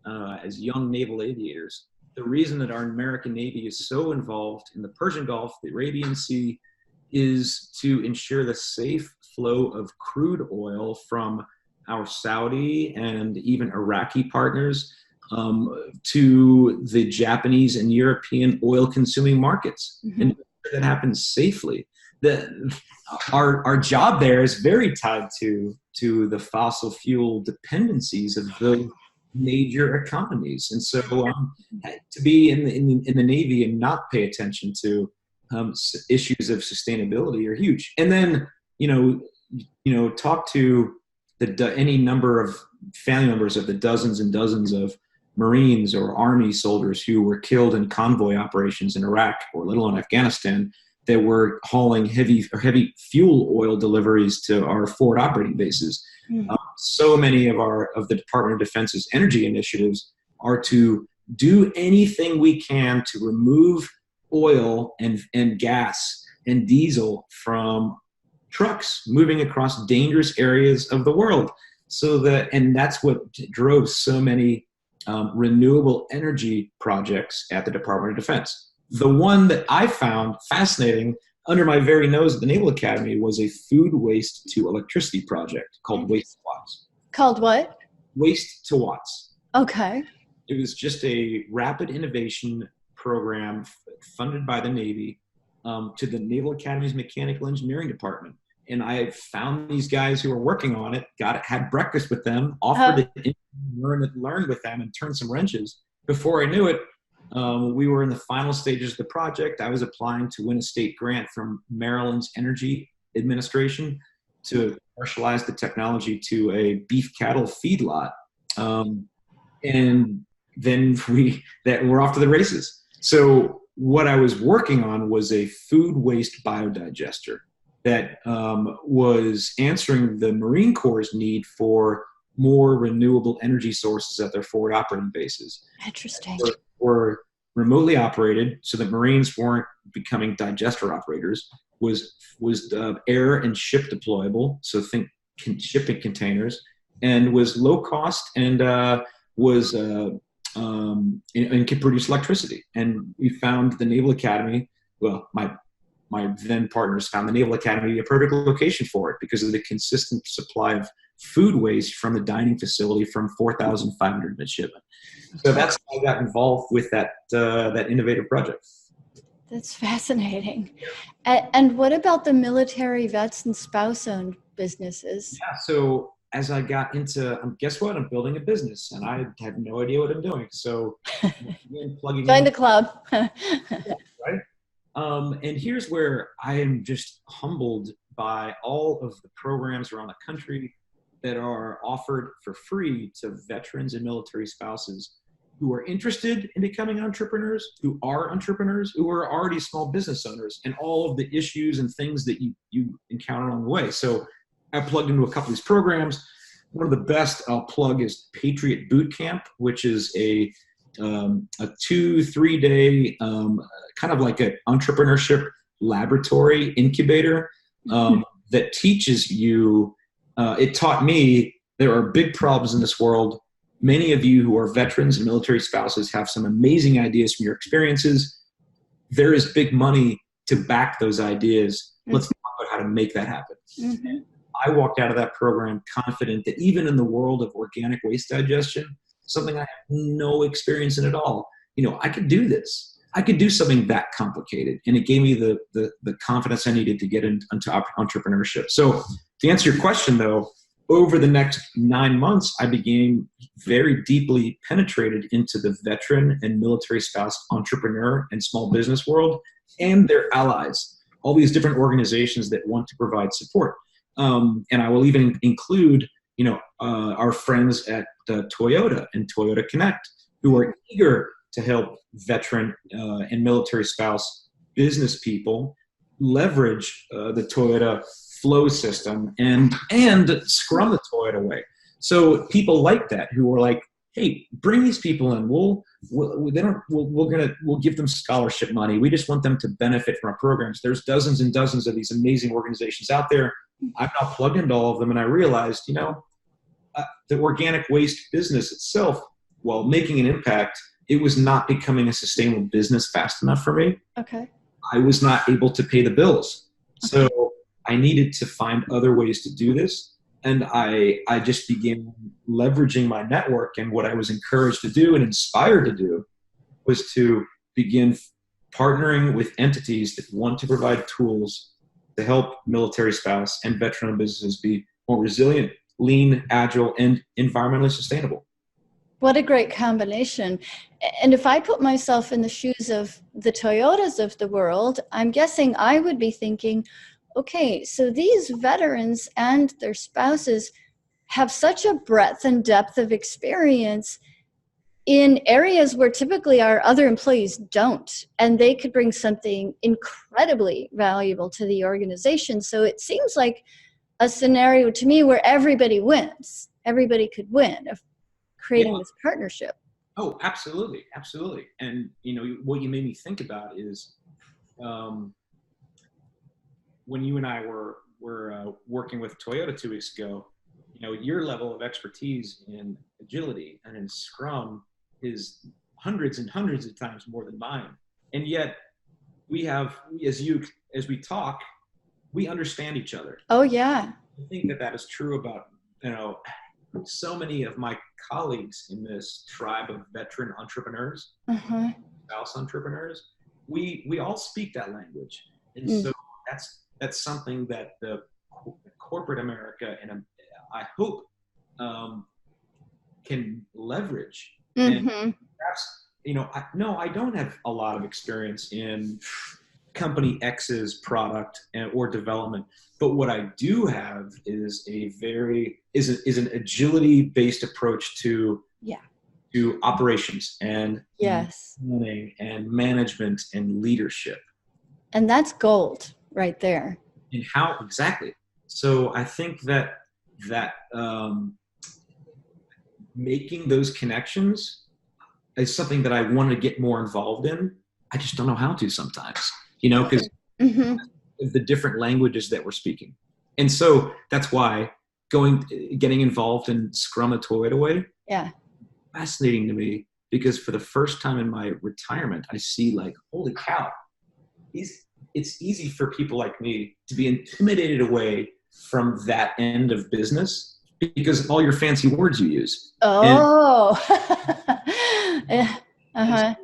as young naval aviators. The reason that our American Navy is so involved in the Persian Gulf, the Arabian Sea, is to ensure the safe flow of crude oil from our Saudi and even Iraqi partners to the Japanese and European oil-consuming markets, and that happens safely. Our job there is very tied to the fossil fuel dependencies of those major economies, and so to be in the Navy and not pay attention to issues of sustainability are huge. And then talk to any number of family members of the dozens and dozens of Marines or Army soldiers who were killed in convoy operations in Iraq, or let alone Afghanistan, that were hauling heavy fuel oil deliveries to our forward operating bases. So many of the Department of Defense's energy initiatives are to do anything we can to remove oil and gas and diesel from trucks moving across dangerous areas of the world. And that's what drove so many renewable energy projects at the Department of Defense. The one that I found fascinating under my very nose at the Naval Academy was a food waste to electricity project called Waste to Watts. Called what? Waste to Watts. Okay. It was just a rapid innovation program funded by the Navy to the Naval Academy's Mechanical Engineering Department. And I found these guys who were working on it, had breakfast with them, offered to learn with them and turn some wrenches. Before I knew it, we were in the final stages of the project. I was applying to win a state grant from Maryland's Energy Administration to commercialize the technology to a beef cattle feedlot. And then we're off to the races. So what I was working on was a food waste biodigester that was answering the Marine Corps' need for more renewable energy sources at their forward operating bases. Interesting. Were remotely operated, so that Marines weren't becoming digester operators. Was air and ship deployable, so think shipping containers, and was low cost and could produce electricity. And we found the Naval Academy. Well, my then partners found the Naval Academy a perfect location for it because of the consistent supply of food waste from the dining facility from 4,500 midshipmen. So that's how I got involved with that innovative project. That's fascinating. And what about the military vets and spouse-owned businesses? Yeah, so as I got into, guess what? I'm building a business, and I have no idea what I'm doing. So plugging Join in, the club. right? And here's where I am just humbled by all of the programs around the country that are offered for free to veterans and military spouses who are interested in becoming entrepreneurs, who are entrepreneurs, who are already small business owners, and all of the issues and things that you encounter along the way. So I plugged into a couple of these programs. One of the best I'll plug is Patriot Boot Camp, which is a 2-3 day kind of like an entrepreneurship laboratory incubator that teaches you. It taught me there are big problems in this world. Many of you who are veterans and military spouses have some amazing ideas from your experiences. There is big money to back those ideas. Let's talk about how to make that happen. Mm-hmm. I walked out of that program confident that even in the world of organic waste digestion, something I have no experience in at all, I could do this. I could do something that complicated. And it gave me the confidence I needed to get into entrepreneurship. So to answer your question, though, over the next 9 months, I became very deeply penetrated into the veteran and military spouse entrepreneur and small business world and their allies, all these different organizations that want to provide support. And I will even include, our friends at Toyota and Toyota Connect, who are eager to help veteran and military spouse business people leverage the Toyota flow system and scrum the Toyota way. So people like that who are like, hey, bring these people in. We'll give them scholarship money. We just want them to benefit from our programs. There's dozens and dozens of these amazing organizations out there. I've now plugged into all of them, and I realized, the organic waste business itself, while making an impact, it was not becoming a sustainable business fast enough for me. Okay. I was not able to pay the bills. Okay. So I needed to find other ways to do this. And I just began leveraging my network. And what I was encouraged to do and inspired to do was to begin partnering with entities that want to provide tools to help military spouse and veteran businesses be more resilient, lean, agile, and environmentally sustainable. What a great combination. And if I put myself in the shoes of the Toyotas of the world, I'm guessing I would be thinking, okay, so these veterans and their spouses have such a breadth and depth of experience in areas where typically our other employees don't, and they could bring something incredibly valuable to the organization. So it seems like a scenario to me where everybody wins. Everybody could win of creating this partnership. Oh, absolutely. Absolutely. And, what you made me think about is when you and I were working with Toyota 2 weeks ago, your level of expertise in agility and in Scrum is hundreds and hundreds of times more than mine. And yet as we talk, we understand each other. Oh, yeah. I think that is true about, so many of my colleagues in this tribe of veteran entrepreneurs, spouse entrepreneurs. We all speak that language. And so that's something that the corporate America, and I hope, can leverage. And perhaps, I don't have a lot of experience in company X's product or development, but what I do have is an agility based approach to to operations and Yes. planning and management and leadership. And that's gold right there. And how exactly? So I think that making those connections is something that I want to get more involved in. I just don't know how to sometimes, because of the different languages that we're speaking. And so that's why getting involved in Scrum a Toyota Way, fascinating to me, because for the first time in my retirement, I see like, holy cow, it's easy for people like me to be intimidated away from that end of business because of all your fancy words you use. Oh. And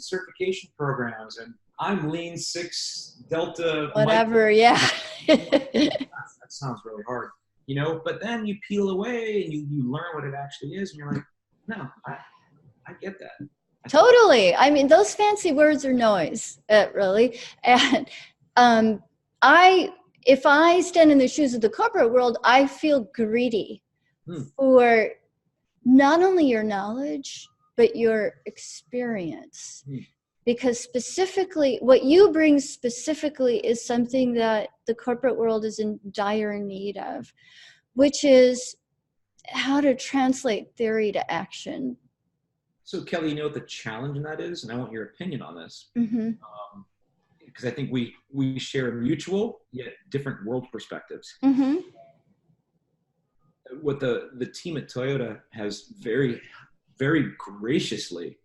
certification programs, and I'm Lean 6 Delta. Whatever, that sounds really hard, but then you peel away and you learn what it actually is, and you're like, no, I get that. Totally. I mean, those fancy words are noise, really. And if I stand in the shoes of the corporate world, I feel greedy for not only your knowledge, but your experience. Because specifically, what you bring specifically is something that the corporate world is in dire need of, which is how to translate theory to action. So Kelly, you know what the challenge in that is? And I want your opinion on this. Because I think we share mutual yet different world perspectives. What the team at Toyota has very, very graciously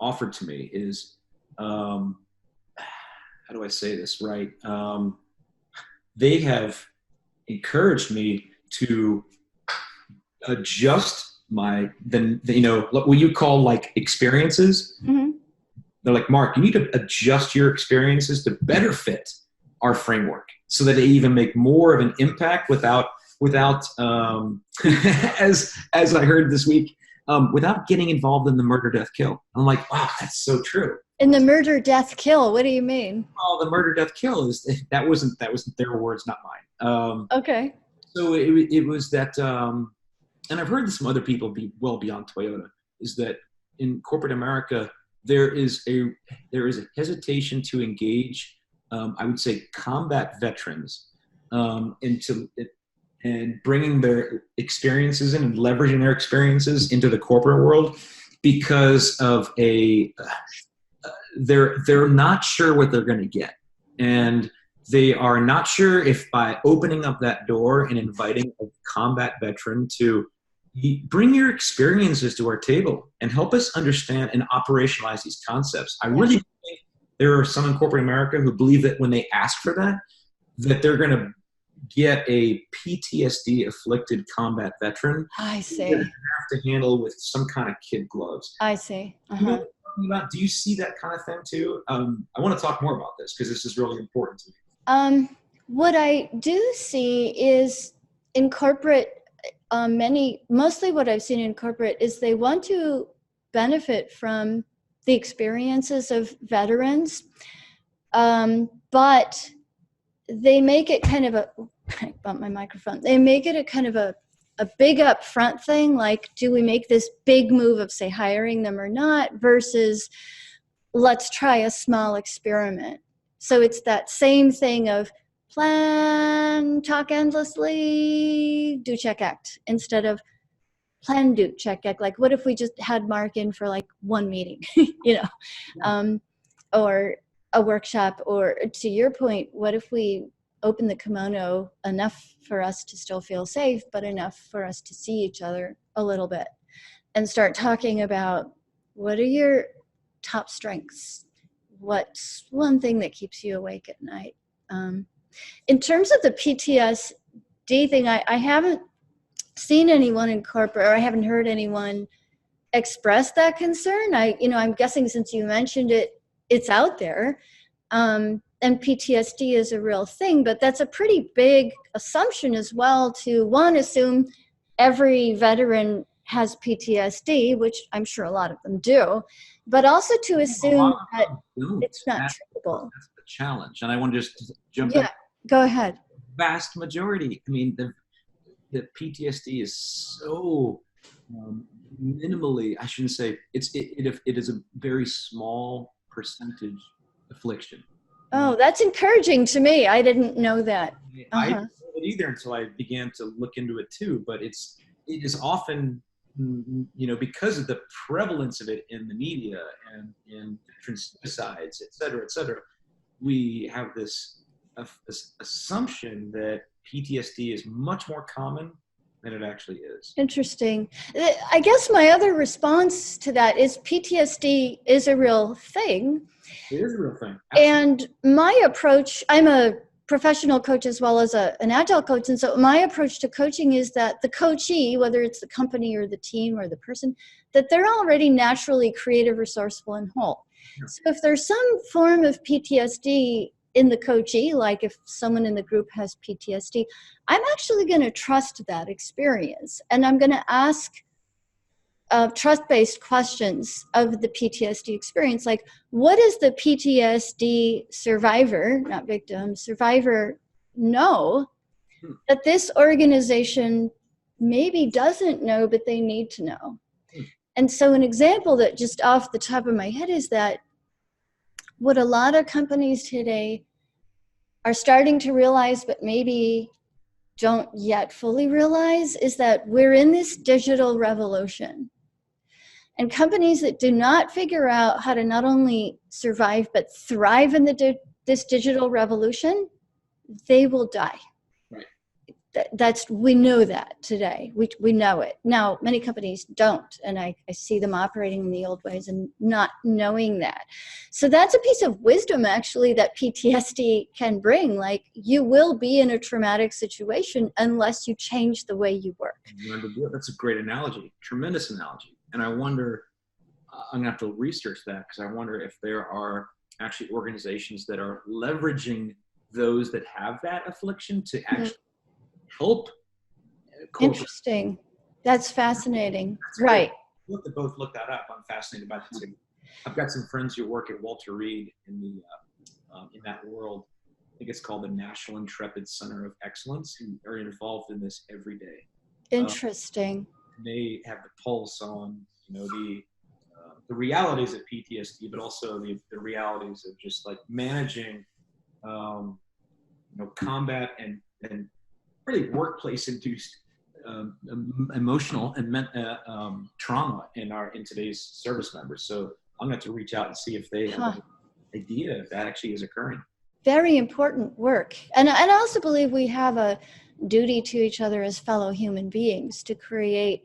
offered to me is, how do I say this right? They have encouraged me to adjust what you call like experiences. They're like, Mark, you need to adjust your experiences to better fit our framework so that they even make more of an impact without as I heard this week, without getting involved in the murder, death, kill. I'm like, wow, that's so true. In the murder, death, kill, what do you mean? Oh, the murder, death, kill that wasn't their words, not mine. Okay. So it was that, and I've heard this from other people well beyond Toyota, is that in corporate America, there is a hesitation to engage, I would say, combat veterans, and bringing their experiences in and leveraging their experiences into the corporate world because of they're not sure what they're going to get. And they are not sure if by opening up that door and inviting a combat veteran to bring your experiences to our table and help us understand and operationalize these concepts. I really think there are some in corporate America who believe that when they ask for that they're going to get a PTSD afflicted combat veteran. I see. They're going to have to handle with some kind of kid gloves. I see. You know what I'm talking about? Do you see that kind of thing too? I want to talk more about this because this is really important to me. What I do see is in corporate, mostly what I've seen in corporate is they want to benefit from the experiences of veterans, but they make it kind of I bumped my microphone. They make it a kind of a big upfront thing, like, do we make this big move of, say, hiring them or not, versus let's try a small experiment. So it's that same thing of plan, talk endlessly, do, check, act, instead of plan, do, check, act. Like, what if we just had Mark in for like one meeting, or a workshop, or to your point, what if we open the kimono enough for us to still feel safe, but enough for us to see each other a little bit and start talking about what are your top strengths? What's one thing that keeps you awake at night? In terms of the PTSD thing, I haven't seen anyone in corporate, or I haven't heard anyone express that concern. I'm guessing since you mentioned it, it's out there. And PTSD is a real thing, but that's a pretty big assumption as well to, one, assume every veteran has PTSD, which I'm sure a lot of them do, but also to assume that it's not treatable. That's the challenge. And I want to just jump in. Go ahead. Vast majority. I mean, the PTSD is so Minimally, I shouldn't say it is a very small percentage affliction. Oh, that's encouraging to me. I didn't know that. I didn't know it either until I began to look into it too. But it is often, because of the prevalence of it in the media and in different suicides, et cetera, we have this assumption that PTSD is much more common than it actually is. Interesting. I guess my other response to that is PTSD is a real thing. It is a real thing. Absolutely. And my approach, I'm a professional coach as well as an Agile coach. And so my approach to coaching is that the coachee, whether it's the company or the team or the person, that they're already naturally creative, resourceful, and whole. Yeah. So if there's some form of PTSD in the coachee, like if someone in the group has PTSD, I'm actually going to trust that experience. And I'm going to ask trust-based questions of the PTSD experience, like what does the PTSD survivor, not victim, survivor know that this organization maybe doesn't know, but they need to know? And so an example that just off the top of my head is that what a lot of companies today are starting to realize, but maybe don't yet fully realize, is that we're in this digital revolution. And companies that do not figure out how to not only survive, but thrive in this digital revolution, they will die. Right. We know that today. We know it. Now, many companies don't, and I see them operating in the old ways and not knowing that. So that's a piece of wisdom, actually, that PTSD can bring. Like, you will be in a traumatic situation unless you change the way you work. That's a great analogy, tremendous analogy. And I wonder, I'm going to have to research that, because I wonder if there are actually organizations that are leveraging those that have that affliction to actually help. Interesting. That's fascinating. That's right. Look, both look that up. I'm fascinated by that too. I've got some friends who work at Walter Reed in that world. I think it's called the National Intrepid Center of Excellence, who are involved in this every day. Interesting. They have the pulse on, the realities of PTSD, but also the realities of just like managing, combat and really workplace-induced emotional and trauma in today's service members. So I'm going to have to reach out and see if they have an idea if that actually is occurring. Very important work. And I also believe we have a duty to each other as fellow human beings to create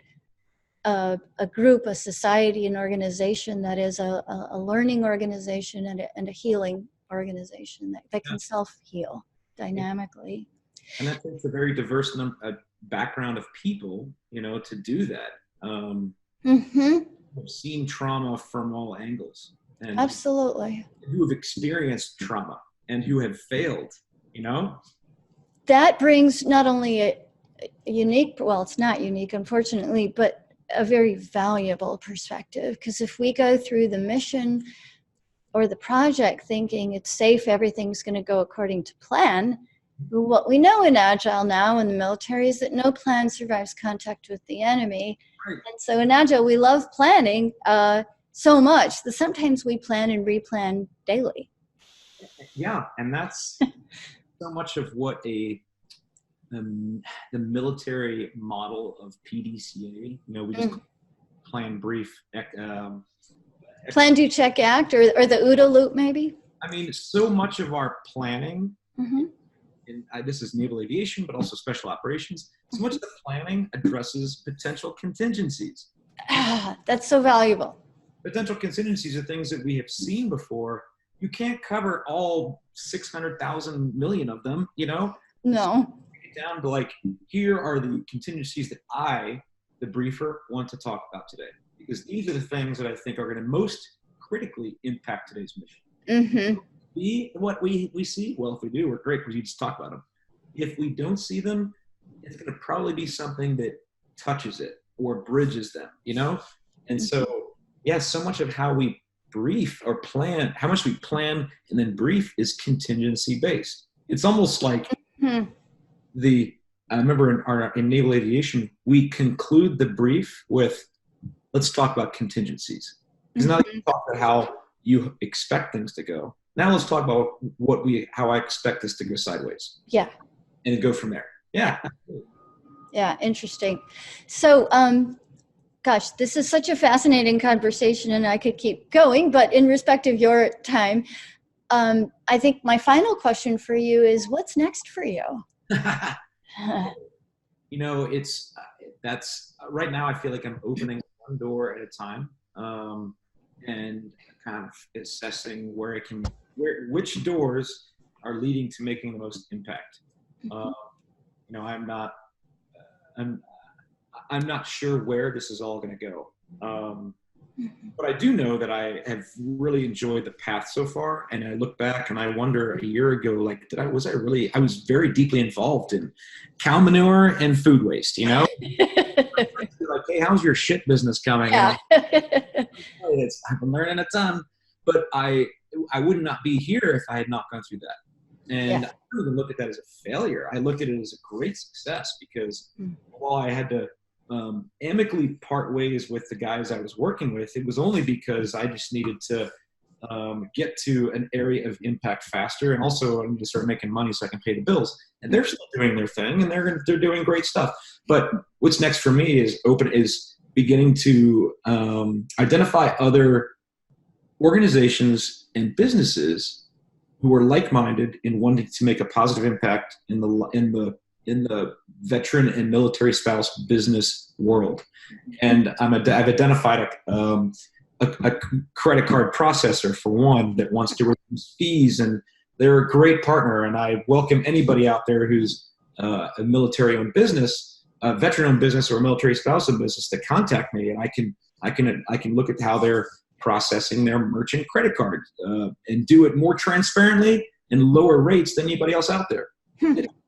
a group, a society, an organization that is a learning organization and a healing organization that can self-heal dynamically. And that takes a very diverse background of people, to do that. I've seen trauma from all angles. And absolutely. Who have experienced trauma and who have failed, That brings not only a unique, well, it's not unique, unfortunately, but a very valuable perspective. Because if we go through the mission or the project thinking it's safe, everything's going to go according to plan, what we know in Agile now in the military is that no plan survives contact with the enemy. Right. And so in Agile, we love planning so much that sometimes we plan and replan daily. Yeah, and that's so much of what the military model of PDCA, we just plan, brief, plan, do, check, act, or the OODA loop, maybe? I mean, so much of our planning, and this is naval aviation, but also special operations, so much of the planning addresses potential contingencies. That's so valuable. Potential contingencies are things that we have seen before. You can't cover all 600,000 million of them, No. So down to like, here are the contingencies that I, the briefer, want to talk about today, because these are the things that I think are going to most critically impact today's mission. What we see, well, if we do, we're great because you just talk about them. If we don't see them, it's going to probably be something that touches it or bridges them, And so, so much of how we brief or plan, how much we plan and then brief is contingency based. It's almost like the I remember in naval aviation, we conclude the brief with, let's talk about contingencies. Because now you talk about how you expect things to go. Now let's talk about how I expect this to go sideways. Yeah. And go from there. Yeah. Yeah, interesting. So, gosh, this is such a fascinating conversation and I could keep going, but in respect of your time, I think my final question for you is, what's next for you? You know, that's right now I feel like I'm opening one door at a time, and kind of assessing which doors are leading to making the most impact. You know, I'm not sure where this is all going to go. But I do know that I have really enjoyed the path so far. And I look back and I wonder a year ago, like, I was very deeply involved in cow manure and food waste, you know? Like, hey, how's your shit business coming? Yeah. I've been learning a ton, but I would not be here if I had not gone through that. And I don't even look at that as a failure. I look at it as a great success because while I had to amicably part ways with the guys I was working with, it was only because I just needed to get to an area of impact faster, and also I need to start making money so I can pay the bills. And they're still doing their thing, and they're doing great stuff. But what's next for me is beginning to identify other organizations and businesses who are like-minded in wanting to make a positive impact in the veteran and military spouse business world. And I've identified a credit card processor, for one, that wants to reduce fees, and they're a great partner. And I welcome anybody out there who's a military-owned business, a veteran-owned business, or a military spouse-owned business to contact me, and I can look at how they're processing their merchant credit card and do it more transparently and lower rates than anybody else out there.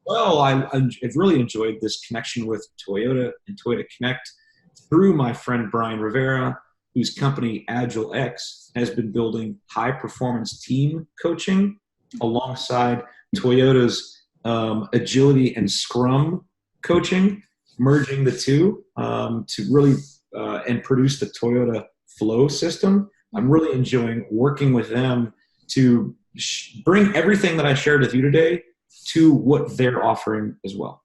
Well, I've really enjoyed this connection with Toyota and Toyota Connect through my friend Brian Rivera, whose company Agile X has been building high-performance team coaching alongside Toyota's agility and Scrum coaching, merging the two to really and produce the Toyota Flow system. I'm really enjoying working with them to bring everything that I shared with you today to what they're offering as well.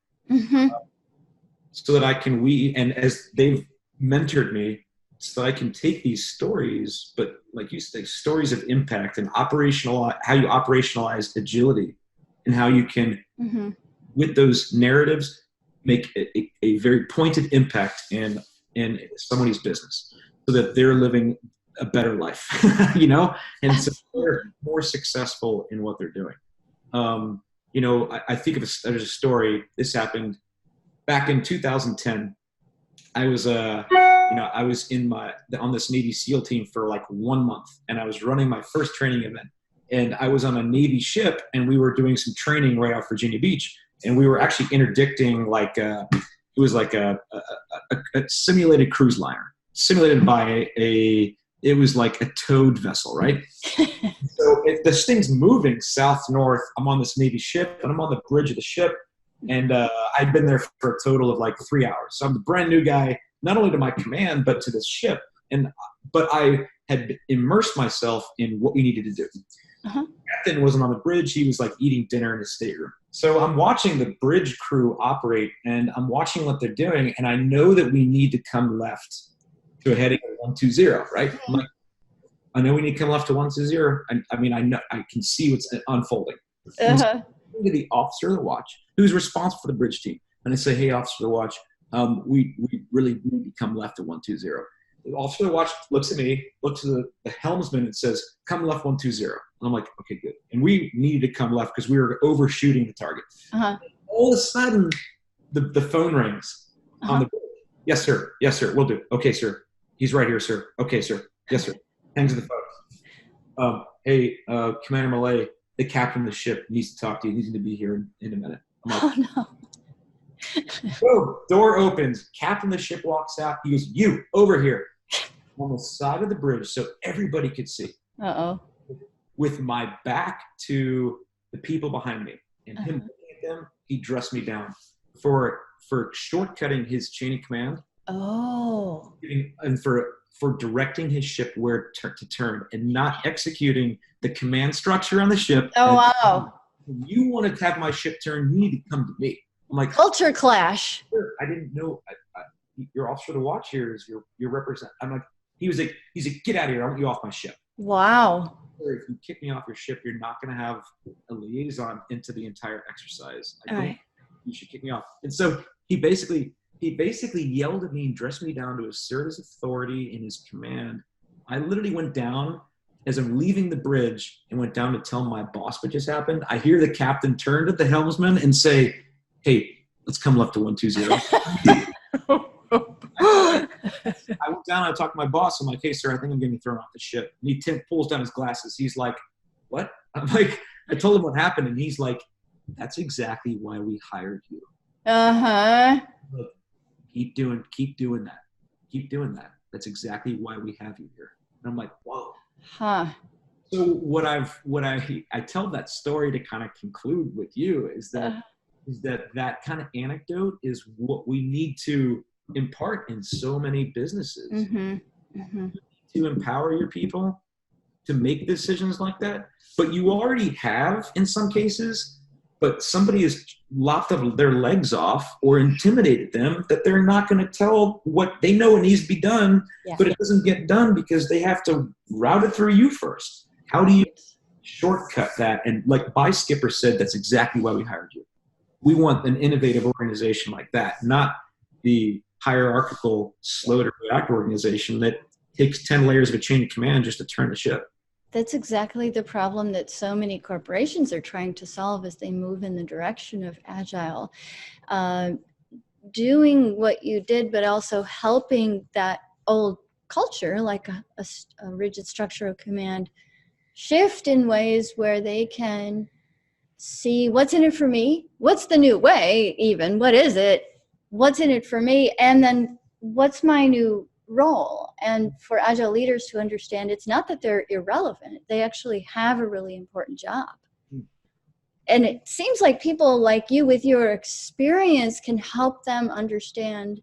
So that I can and as they've mentored me, so that I can take these stories, but like you say, stories of impact and how you operationalize agility, and how you can, with those narratives, make a very pointed impact in somebody's business, so that they're living a better life, you know, and so they're more successful in what they're doing. You know, I think there's a story. This happened back in 2010. I was on this Navy SEAL team for like 1 month, and I was running my first training event. And I was on a Navy ship, and we were doing some training right off Virginia Beach, and we were actually interdicting it was like a simulated cruise liner, simulated by it was like a towed vessel, right? So if this thing's moving south-north, I'm on this Navy ship, and I'm on the bridge of the ship, and I'd been there for a total of like 3 hours. So I'm the brand new guy, not only to my command, but to this ship. But I had immersed myself in what we needed to do. Captain wasn't on the bridge. He was like eating dinner in his stateroom. So I'm watching the bridge crew operate, and I'm watching what they're doing, and I know that we need to come left to a heading of 120, right? I'm like, I know we need to come left to 120. I mean, I know, I can see what's unfolding. So to the officer of the watch, who's responsible for the bridge team, and I say, "Hey, officer of the watch, we really need to come left to 120." The officer of the watch looks at me, looks at the helmsman, and says, "Come left 120." And I'm like, "Okay, good." And we needed to come left because we were overshooting the target. All of a sudden, the phone rings on the bridge. "Yes, sir. Yes, sir. We'll do. Okay, sir. He's right here, sir. Okay, sir. Yes, sir." Hangs the phone. Hey, Commander Mhley, the captain of the ship needs to talk to you. He needs to be here in a minute. I'm like, oh no. Boom, door opens. Captain of the ship walks out. He goes, "You, over here." On the side of the bridge so everybody could see. With my back to the people behind me. And him looking at them, he dressed me down. for shortcutting his chain of command. Oh. And for directing his ship where to turn and not executing the command structure on the ship. Oh, wow. If you want to have my ship turn, you need to come to me. I'm like, culture clash. I didn't know. Your officer to watch here is your represent. I'm like, he's like, get out of here. I want you off my ship. Wow. If you kick me off your ship, you're not going to have a liaison into the entire exercise. You should kick me off. And so he basically yelled at me and dressed me down to assert his authority in his command. I literally went down as I'm leaving the bridge and went down to tell my boss what just happened. I hear the captain turn to the helmsman and say, "Hey, let's come left to 120." I went down, I talked to my boss. I'm like, "Hey, sir, I think I'm getting thrown off the ship." And he pulls down his glasses. He's like, "What?" I'm like, I told him what happened. And he's like, "That's exactly why we hired you." Uh-huh. Look, keep doing that. Keep doing that. That's exactly why we have you here. And I'm like, whoa. Huh. So what I tell that story to kind of conclude with you is that kind of anecdote is what we need to impart in so many businesses. Mm-hmm. Mm-hmm. To empower your people to make decisions like that. But you already have in some cases, but somebody has lopped their legs off or intimidated them that they're not going to tell what they know it needs to be done, but it doesn't get done because they have to route it through you first. How do you shortcut that? And like Skipper said, that's exactly why we hired you. We want an innovative organization like that, not the hierarchical, slow to react organization that takes 10 layers of a chain of command just to turn the ship. That's exactly the problem that so many corporations are trying to solve as they move in the direction of Agile. Doing what you did, but also helping that old culture, like a rigid structure of command, shift in ways where they can see what's in it for me, what's the new way even, what is it, what's in it for me, and then what's my new role. And for Agile leaders to understand, it's not that they're irrelevant, they actually have a really important job. And it seems like people like you with your experience can help them understand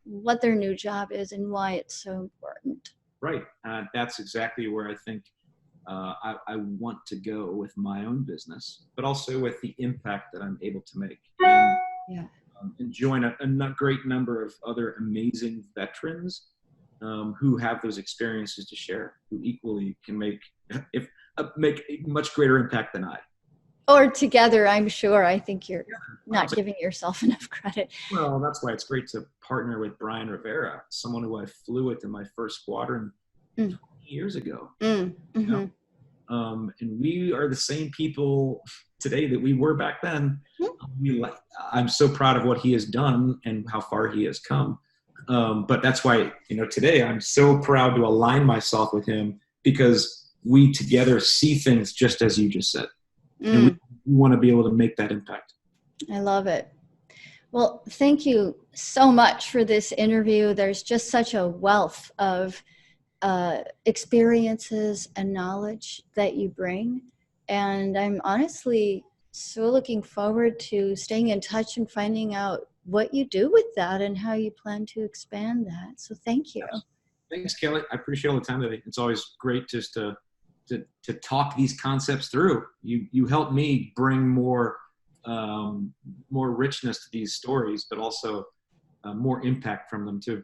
what their new job is and why it's so important. Right. That's exactly where I think I want to go with my own business, but also with the impact that I'm able to make. And join a great number of other amazing veterans who have those experiences to share, who equally can make a much greater impact than I. Or together, I'm sure. I think you're not giving yourself enough credit. Well, that's why it's great to partner with Brian Rivera, someone who I flew with in my first squadron 20 years ago. Mm-hmm. You know? And we are the same people today that we were back then. I'm so proud of what he has done and how far he has come. But that's why, today I'm so proud to align myself with him, because we together see things just as you just said. And we want to be able to make that impact. I love it. Well, thank you so much for this interview. There's just such a wealth of experiences and knowledge that you bring. And I'm honestly so looking forward to staying in touch and finding out what you do with that and how you plan to expand that. So thank you. Thanks, Kelly. I appreciate all the time today. It's always great just to talk these concepts through. You help me bring more richness to these stories, but also more impact from them too.